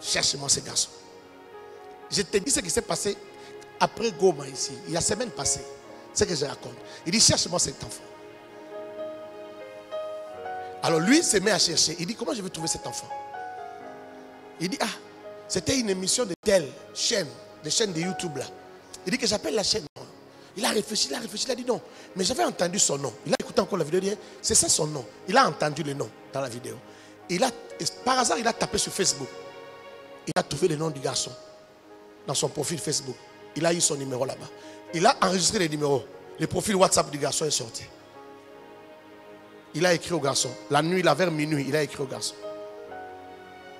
Cherche-moi ce garçon. Je te dis ce qui s'est passé après Goma ici, il y a la semaine passée. C'est ce que je raconte. Il dit, cherche-moi cet enfant. Alors lui se met à chercher. Il dit, comment je vais trouver cet enfant? Il dit, ah, c'était une émission de telle chaîne, de chaîne de YouTube là. Il dit que j'appelle la chaîne. Il a réfléchi, il a dit non. Mais j'avais entendu son nom. Il a écouté encore la vidéo, il dit, c'est ça son nom. Il a entendu le nom dans la vidéo. Par hasard, il a tapé sur Facebook. Il a trouvé le nom du garçon dans son profil Facebook. Il a eu son numéro là-bas. Il a enregistré les numéros. Le profil WhatsApp du garçon est sorti. Il a écrit au garçon. La nuit, là, vers minuit, il a écrit au garçon.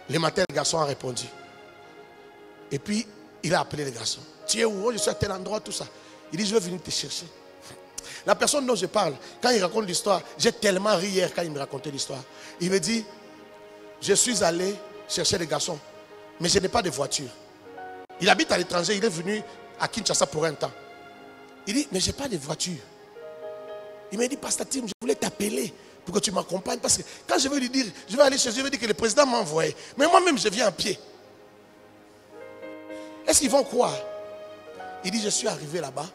Le matin, le garçon a répondu. Et puis, il a appelé le garçon. Tu es où? Je suis à tel endroit, tout ça. Il dit, je vais venir te chercher. La personne dont je parle, quand il raconte l'histoire, j'ai tellement ri hier quand il me racontait l'histoire. Il me dit, je suis allé chercher le garçon, mais je n'ai pas de voiture. Il habite à l'étranger, il est venu à Kinshasa pour un temps. Il dit, mais je n'ai pas de voiture. Il m'a dit, Pasteur Tim, je voulais t'appeler pour que tu m'accompagnes. Parce que quand je vais lui dire, je vais aller chez lui, je vais dire que le président m'a envoyé. Mais moi-même, je viens à pied. Est-ce qu'ils vont croire? Il dit, je suis arrivé là-bas.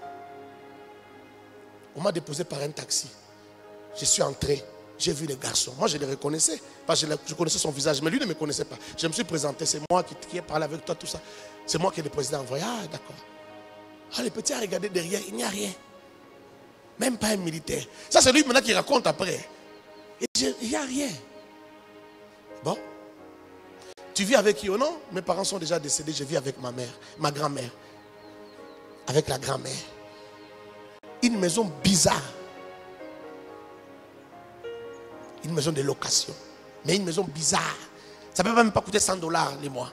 On m'a déposé par un taxi. Je suis entré. J'ai vu le garçon. Moi, je le reconnaissais. Parce que je connaissais son visage. Mais lui ne me connaissait pas. Je me suis présenté. C'est moi qui ai parlé avec toi, tout ça. C'est moi qui ai le président envoyé. Ah, d'accord. Ah, le petit a regardé derrière. Il n'y a rien. Même pas un militaire. Ça, c'est lui maintenant qui raconte après. Il n'y a rien. Bon. Tu vis avec qui ou non? Mes parents sont déjà décédés. Je vis avec ma mère, ma grand-mère. Avec la grand-mère. Une maison bizarre. Une maison de location. Mais une maison bizarre. Ça ne peut même pas coûter $100 les mois.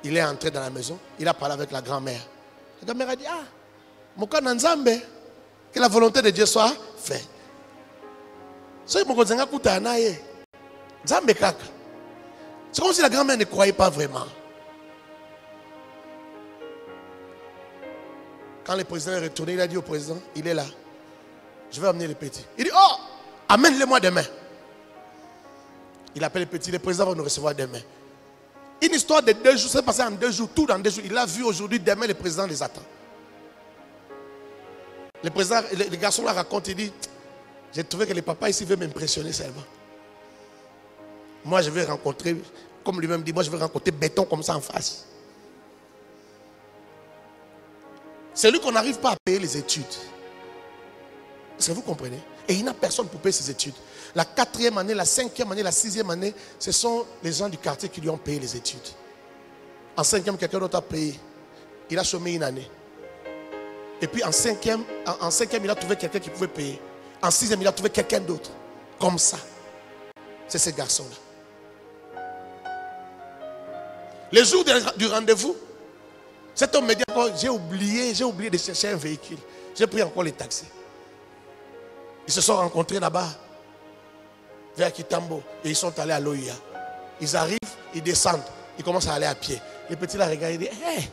Il est entré dans la maison. Il a parlé avec la grand-mère. La grand-mère a dit, ah, Moka Nanzambe, que la volonté de Dieu soit faite. C'est comme si la grand-mère ne croyait pas vraiment. Quand le président est retourné, il a dit au président, il est là. Je vais amener le petit. Il dit, oh, amène-le-moi demain. Il appelle le petit, le président va nous recevoir demain. Une histoire de 2 jours, c'est passé en 2 jours, tout dans 2 jours. Il l'a vu aujourd'hui, demain le président les attend. Le président, le garçon la raconte, il dit, j'ai trouvé que le papa ici veut m'impressionner seulement. Moi je vais rencontrer, comme lui-même dit, moi je vais rencontrer béton comme ça en face. C'est lui qu'on n'arrive pas à payer les études. Est-ce que vous comprenez? Et il n'a personne pour payer ses études. La 4e année, la 5e année, la 6e année, ce sont les gens du quartier qui lui ont payé les études. En 5e, quelqu'un d'autre a payé. Il a chômé une année. Et puis en 5e, il a trouvé quelqu'un qui pouvait payer. En 6e, il a trouvé quelqu'un d'autre. Comme ça. C'est ces garçons-là. Le jour du rendez-vous, cet homme me dit encore, j'ai oublié de chercher un véhicule. J'ai pris encore les taxis. Ils se sont rencontrés là-bas, vers Kitambo, et ils sont allés à l'OIA. Ils arrivent, ils descendent, ils commencent à aller à pied. Les petits là regardent, ils disent, hey!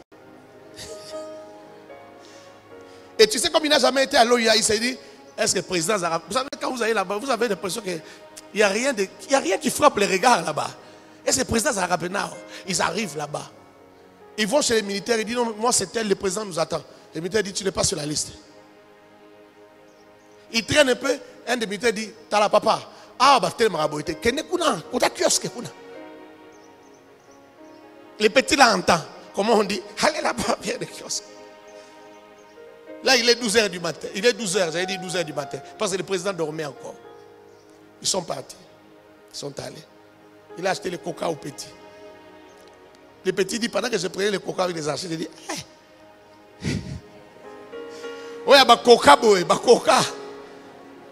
Et tu sais, comme il n'a jamais été à l'OIA, il s'est dit, est-ce que le président Zara, vous savez, quand vous allez là-bas, vous avez l'impression qu'il n'y a rien qui frappe les regards là-bas. Est-ce que le président Zara Benao, ils arrivent là-bas. Ils vont chez les militaires, ils disent, non, moi c'est tel, le président nous attend. Le militaire dit, tu n'es pas sur la liste. Il traîne un peu, un des militaires dit, t'as la papa. Ah, bah, t'es le maraboité. Les petits là entendent. Comment on dit, allez là-bas, viens le kiosque. Là, il est 12h du matin. Il est 12h, j'avais dit 12h du matin. Parce que le président dormait encore. Ils sont partis. Ils sont allés. Il a acheté le coca au petit. Le petit dit, pendant que je prenais le coca avec les archives, il dit, hey. Oui, bah coca, boy, bah coca.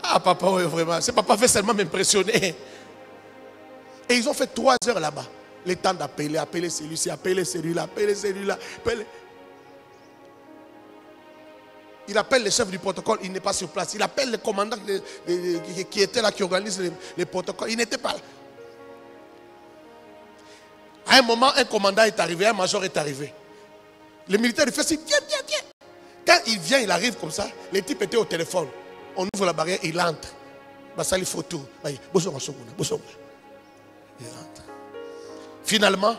Ah, papa, oui, vraiment. C'est papa fait seulement m'impressionner. Et ils ont fait 3 heures là-bas. Le temps d'appeler, appeler celui-ci, appeler celui-là, appeler celui-là, appeler. Il appelle le chef du protocole, il n'est pas sur place. Il appelle le commandant qui était là, qui organise les protocoles. Il n'était pas là. À un moment, un commandant est arrivé, un major est arrivé. Le militaire lui fait si, viens. Quand il vient, il arrive comme ça. Les types étaient au téléphone. On ouvre la barrière, il entre. Ça lui faut tout. Bonjour. Il rentre. Finalement,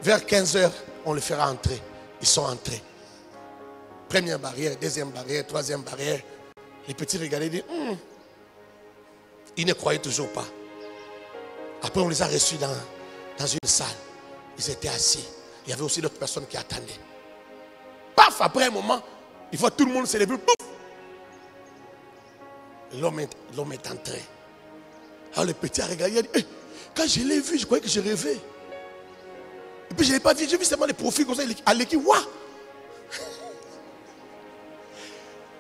vers 15h, on le fera entrer. Ils sont entrés. Première barrière, deuxième barrière, troisième barrière. Les petits regardaient et disaient, ils ne croyaient toujours pas. Après, on les a reçus dans une salle. Ils étaient assis. Il y avait aussi d'autres personnes qui attendaient. Paf, après un moment, il faut tout le monde se lever. L'homme est entré. Alors le petit a regardé, il a dit, hey, quand je l'ai vu, je croyais que je rêvais. Et puis je ne l'ai pas vu, j'ai vu seulement des profils comme ça. Aleki, wa.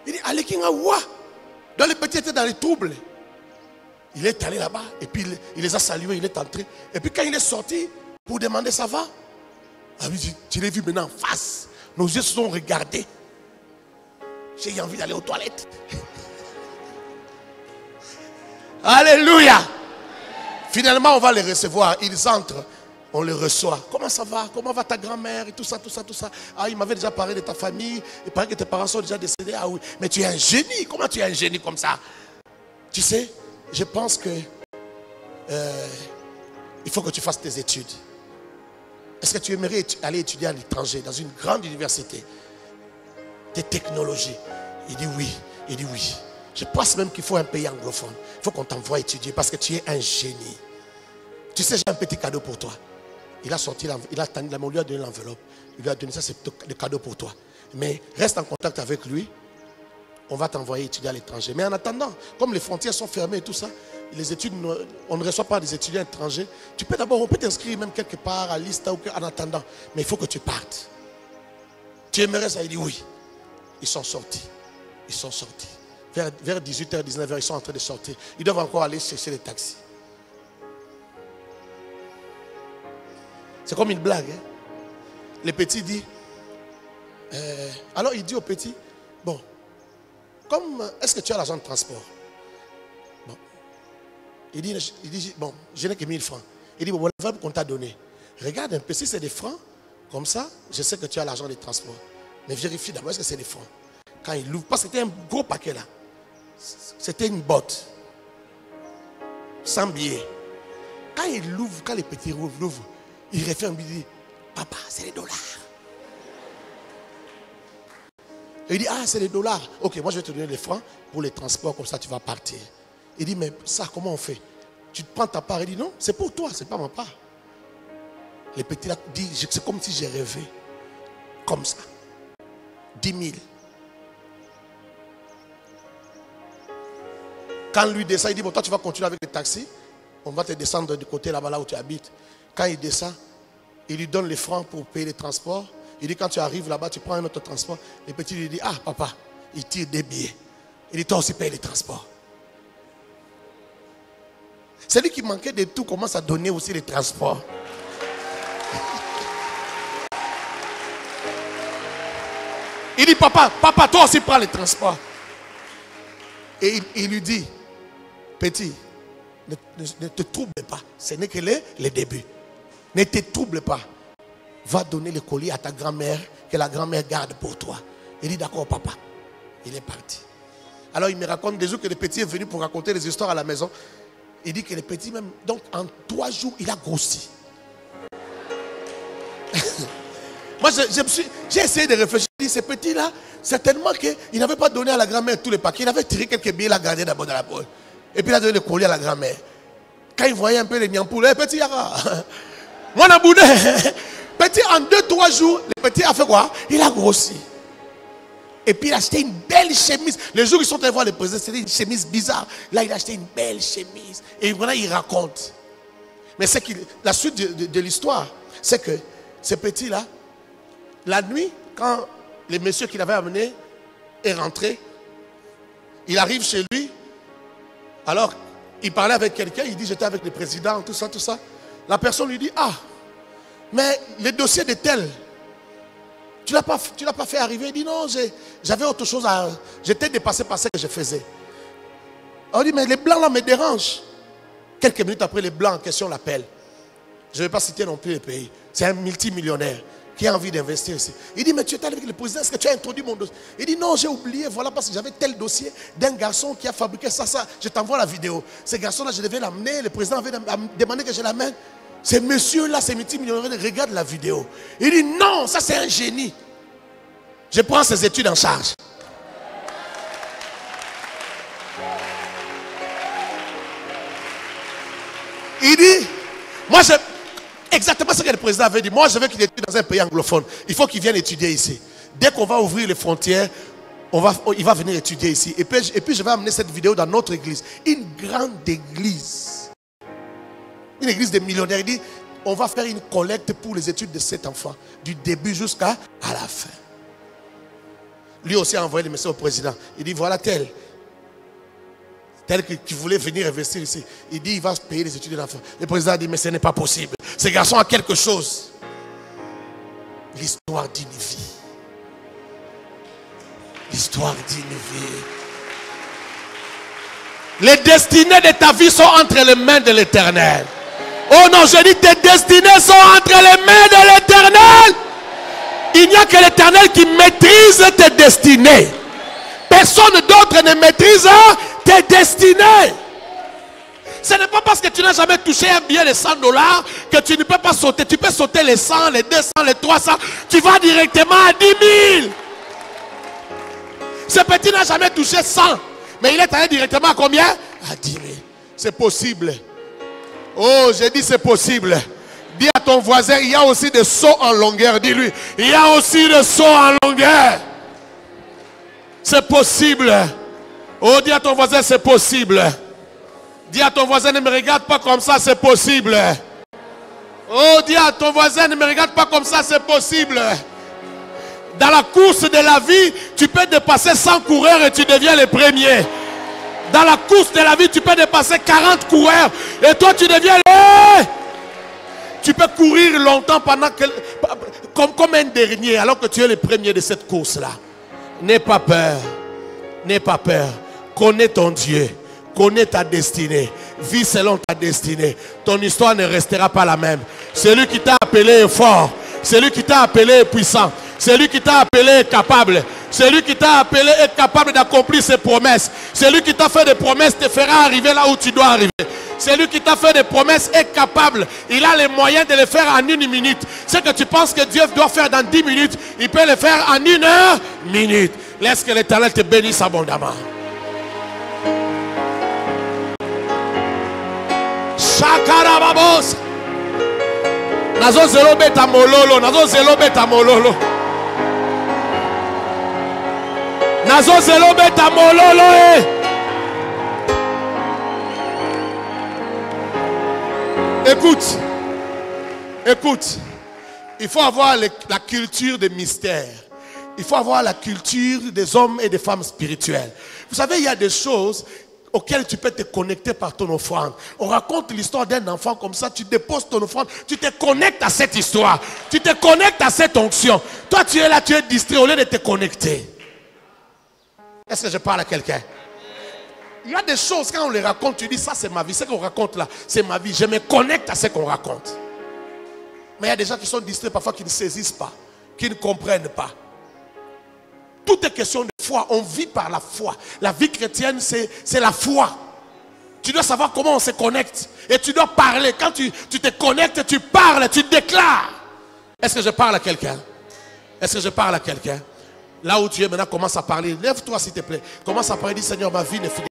Il dit, Aleki, wa. Donc le petit était dans les troubles. Il est allé là-bas, et puis il les a salués, il est entré. Et puis quand il est sorti, pour demander ça va, ah oui, tu l'as vu maintenant en face. Nos yeux se sont regardés. J'ai envie d'aller aux toilettes. Alléluia. Finalement, on va les recevoir. Ils entrent, on les reçoit. Comment ça va? Comment va ta grand-mère? Et tout ça. Ah, il m'avait déjà parlé de ta famille. Il paraît que tes parents sont déjà décédés. Ah oui, mais tu es un génie. Comment tu es un génie comme ça? Tu sais, je pense que il faut que tu fasses tes études. Est-ce que tu aimerais aller étudier à l'étranger, dans une grande université, des technologies? Il dit oui. Il dit oui. Je pense même qu'il faut un pays anglophone. Il faut qu'on t'envoie étudier parce que tu es un génie. Tu sais, j'ai un petit cadeau pour toi. Il a sorti, on lui a donné l'enveloppe. Il lui a donné ça, c'est le cadeau pour toi. Mais reste en contact avec lui. On va t'envoyer étudier à l'étranger. Mais en attendant, comme les frontières sont fermées et tout ça, les études, on ne reçoit pas des étudiants étrangers. Tu peux d'abord, on peut t'inscrire même quelque part à Lista ou en attendant. Mais il faut que tu partes. Tu aimerais ça? Il dit oui. Ils sont sortis. Vers 18h, 19h, ils sont en train de sortir. Ils doivent encore aller chercher les taxis. C'est comme une blague. Hein? Le petit dit, alors il dit au petit, bon, est-ce que tu as l'argent de transport? Bon. Il dit, bon, je n'ai que 1000 francs. Il dit, bon, voilà qu'on t'a donné. Regarde un peu, si c'est des francs, comme ça, je sais que tu as l'argent de transport. Mais vérifie d'abord, est-ce que c'est des francs? Quand il l'ouvre, parce que c'était un gros paquet là. C'était une botte. Sans billet. Quand il l'ouvre, quand les petits l'ouvrent, il referme, il dit, papa, c'est les dollars. Et il dit, ah, c'est les dollars. Ok, moi je vais te donner les francs pour les transports, comme ça tu vas partir. Il dit, mais ça, comment on fait? Tu te prends ta part. Il dit, non, c'est pour toi, c'est pas ma part. Les petits là disent, c'est comme si j'ai rêvé. Comme ça. 10 000. Quand lui descend, il dit, bon, toi tu vas continuer avec les taxis. On va te descendre du côté là-bas, là où tu habites. Quand il descend, il lui donne les francs pour payer les transports. Il dit, quand tu arrives là-bas, tu prends un autre transport. Le petit lui dit, ah papa, il tire des billets. Il dit, toi aussi paye les transports. Celui qui manquait de tout commence à donner aussi les transports. Il dit, papa, toi aussi prends les transports. Et il lui dit, petit, ne te trouble pas. Ce n'est que le début. Ne te trouble pas. Va donner le colis à ta grand-mère, que la grand-mère garde pour toi. Il dit, d'accord, papa. Il est parti. Alors il me raconte des jours que le petit est venu pour raconter des histoires à la maison. Il dit que le petit même, donc en 3 jours, il a grossi. Moi, j'ai essayé de réfléchir. J'ai dit, ce petit-là, certainement qu'il n'avait pas donné à la grand-mère tous les paquets. Il avait tiré quelques billets, il a gardé d'abord dans la poche. Et puis il a donné le colis à la grand-mère. Quand il voyait un peu les niampoules, petit Yara, moi, on a boudé. Petit, en 2-3 jours, le petit a fait quoi? Il a grossi. Et puis il a acheté une belle chemise. Les jours où ils sont allés voir le président, c'était une chemise bizarre. Là, il a acheté une belle chemise. Et voilà, il raconte. Mais c'est que la suite de l'histoire, c'est que ce petit-là, la nuit, quand le monsieur qu'il avait amené est rentré, il arrive chez lui. Alors, il parlait avec quelqu'un, il dit, j'étais avec le président, tout ça, tout ça. La personne lui dit, ah, mais le dossier de tel, tu l'as pas fait arriver. Il dit, non, j'avais autre chose à... J'étais dépassé par ce que je faisais. On dit, mais les blancs là me dérangent. Quelques minutes après, les blancs en question l'appellent. Je ne vais pas citer non plus les pays. C'est un multimillionnaire qui a envie d'investir ici. Il dit, mais tu étais avec le président, est-ce que tu as introduit mon dossier? Il dit, non, j'ai oublié, voilà, parce que j'avais tel dossier d'un garçon qui a fabriqué ça. Je t'envoie la vidéo. Ce garçon-là, je devais l'amener, le président avait demandé que je l'amène. Ce monsieur-là, ce multimillionnaire, regarde la vidéo. Il dit, non, ça c'est un génie. Je prends ses études en charge. Il dit, moi, exactement ce que le président avait dit. Moi, je veux qu'il étudie dans un pays anglophone. Il faut qu'il vienne étudier ici. Dès qu'on va ouvrir les frontières, il va venir étudier ici. Et puis, je vais amener cette vidéo dans notre église. Une grande église. Une église de millionnaires. Il dit, on va faire une collecte pour les études de cet enfant. Du début jusqu'à la fin. Lui aussi a envoyé le message au président. Il dit, voilà tel qui voulait venir investir ici. Il dit, il va payer les études de l'enfant. Le président a dit, mais ce n'est pas possible. Ce garçon a quelque chose. L'histoire d'une vie. L'histoire d'une vie. Les destinées de ta vie sont entre les mains de l'Éternel. Oh non, je dis, tes destinées sont entre les mains de l'Éternel. Il n'y a que l'Éternel qui maîtrise tes destinées. Personne d'autre ne maîtrise tes destinées. Ce n'est pas parce que tu n'as jamais touché un billet de $100 que tu ne peux pas sauter. Tu peux sauter les 100, les 200, les 300. Tu vas directement à 10 000. Ce petit n'a jamais touché 100. Mais il est allé directement à combien? À 10 000. C'est possible. Oh, j'ai dit c'est possible. Dis à ton voisin, il y a aussi des sauts en longueur. Dis-lui, il y a aussi des sauts en longueur. C'est possible. Oh, dis à ton voisin, c'est possible. Dis à ton voisin, ne me regarde pas comme ça, c'est possible. Oh, dis à ton voisin, ne me regarde pas comme ça, c'est possible. Dans la course de la vie, tu peux dépasser 100 coureurs et tu deviens le premier. Dans la course de la vie, tu peux dépasser 40 coureurs et toi, tu deviens le... Tu peux courir longtemps pendant que... comme un dernier, alors que tu es le premier de cette course-là. N'aie pas peur. N'aie pas peur. Connais ton Dieu. Connais ta destinée. Vis selon ta destinée. Ton histoire ne restera pas la même. Celui qui t'a appelé est fort. Celui qui t'a appelé est puissant. Celui qui t'a appelé est capable. Celui qui t'a appelé est capable d'accomplir ses promesses. Celui qui t'a fait des promesses te fera arriver là où tu dois arriver. Celui qui t'a fait des promesses est capable. Il a les moyens de le faire en 1 minute. Ce que tu penses que Dieu doit faire dans 10 minutes, il peut le faire en 1 minute. Laisse que l'Éternel te bénisse abondamment. Shakarababos. Nazo zelo beta mololo. Nazo zelo beta mololo. Nazo zelo beta mololo. Écoute. Écoute. Il faut avoir la culture des mystères. Il faut avoir la culture des hommes et des femmes spirituels. Vous savez, il y a des choses auxquelles tu peux te connecter par ton offrande. On raconte l'histoire d'un enfant comme ça, tu déposes ton offrande, tu te connectes à cette histoire. Tu te connectes à cette onction. Toi, tu es là, tu es distrait au lieu de te connecter. Est-ce que je parle à quelqu'un? Il y a des choses, quand on les raconte, tu dis, ça c'est ma vie. Ce qu'on raconte là, c'est ma vie. Je me connecte à ce qu'on raconte. Mais il y a des gens qui sont distraits parfois, qui ne saisissent pas, qui ne comprennent pas. Tout est question de foi. On vit par la foi. La vie chrétienne, c'est la foi. Tu dois savoir comment on se connecte. Et tu dois parler. Quand tu te connectes, tu parles, tu déclares. Est-ce que je parle à quelqu'un? Est-ce que je parle à quelqu'un? Là où tu es maintenant, commence à parler. Lève-toi s'il te plaît. Commence à parler. Dis, Seigneur, ma vie ne finit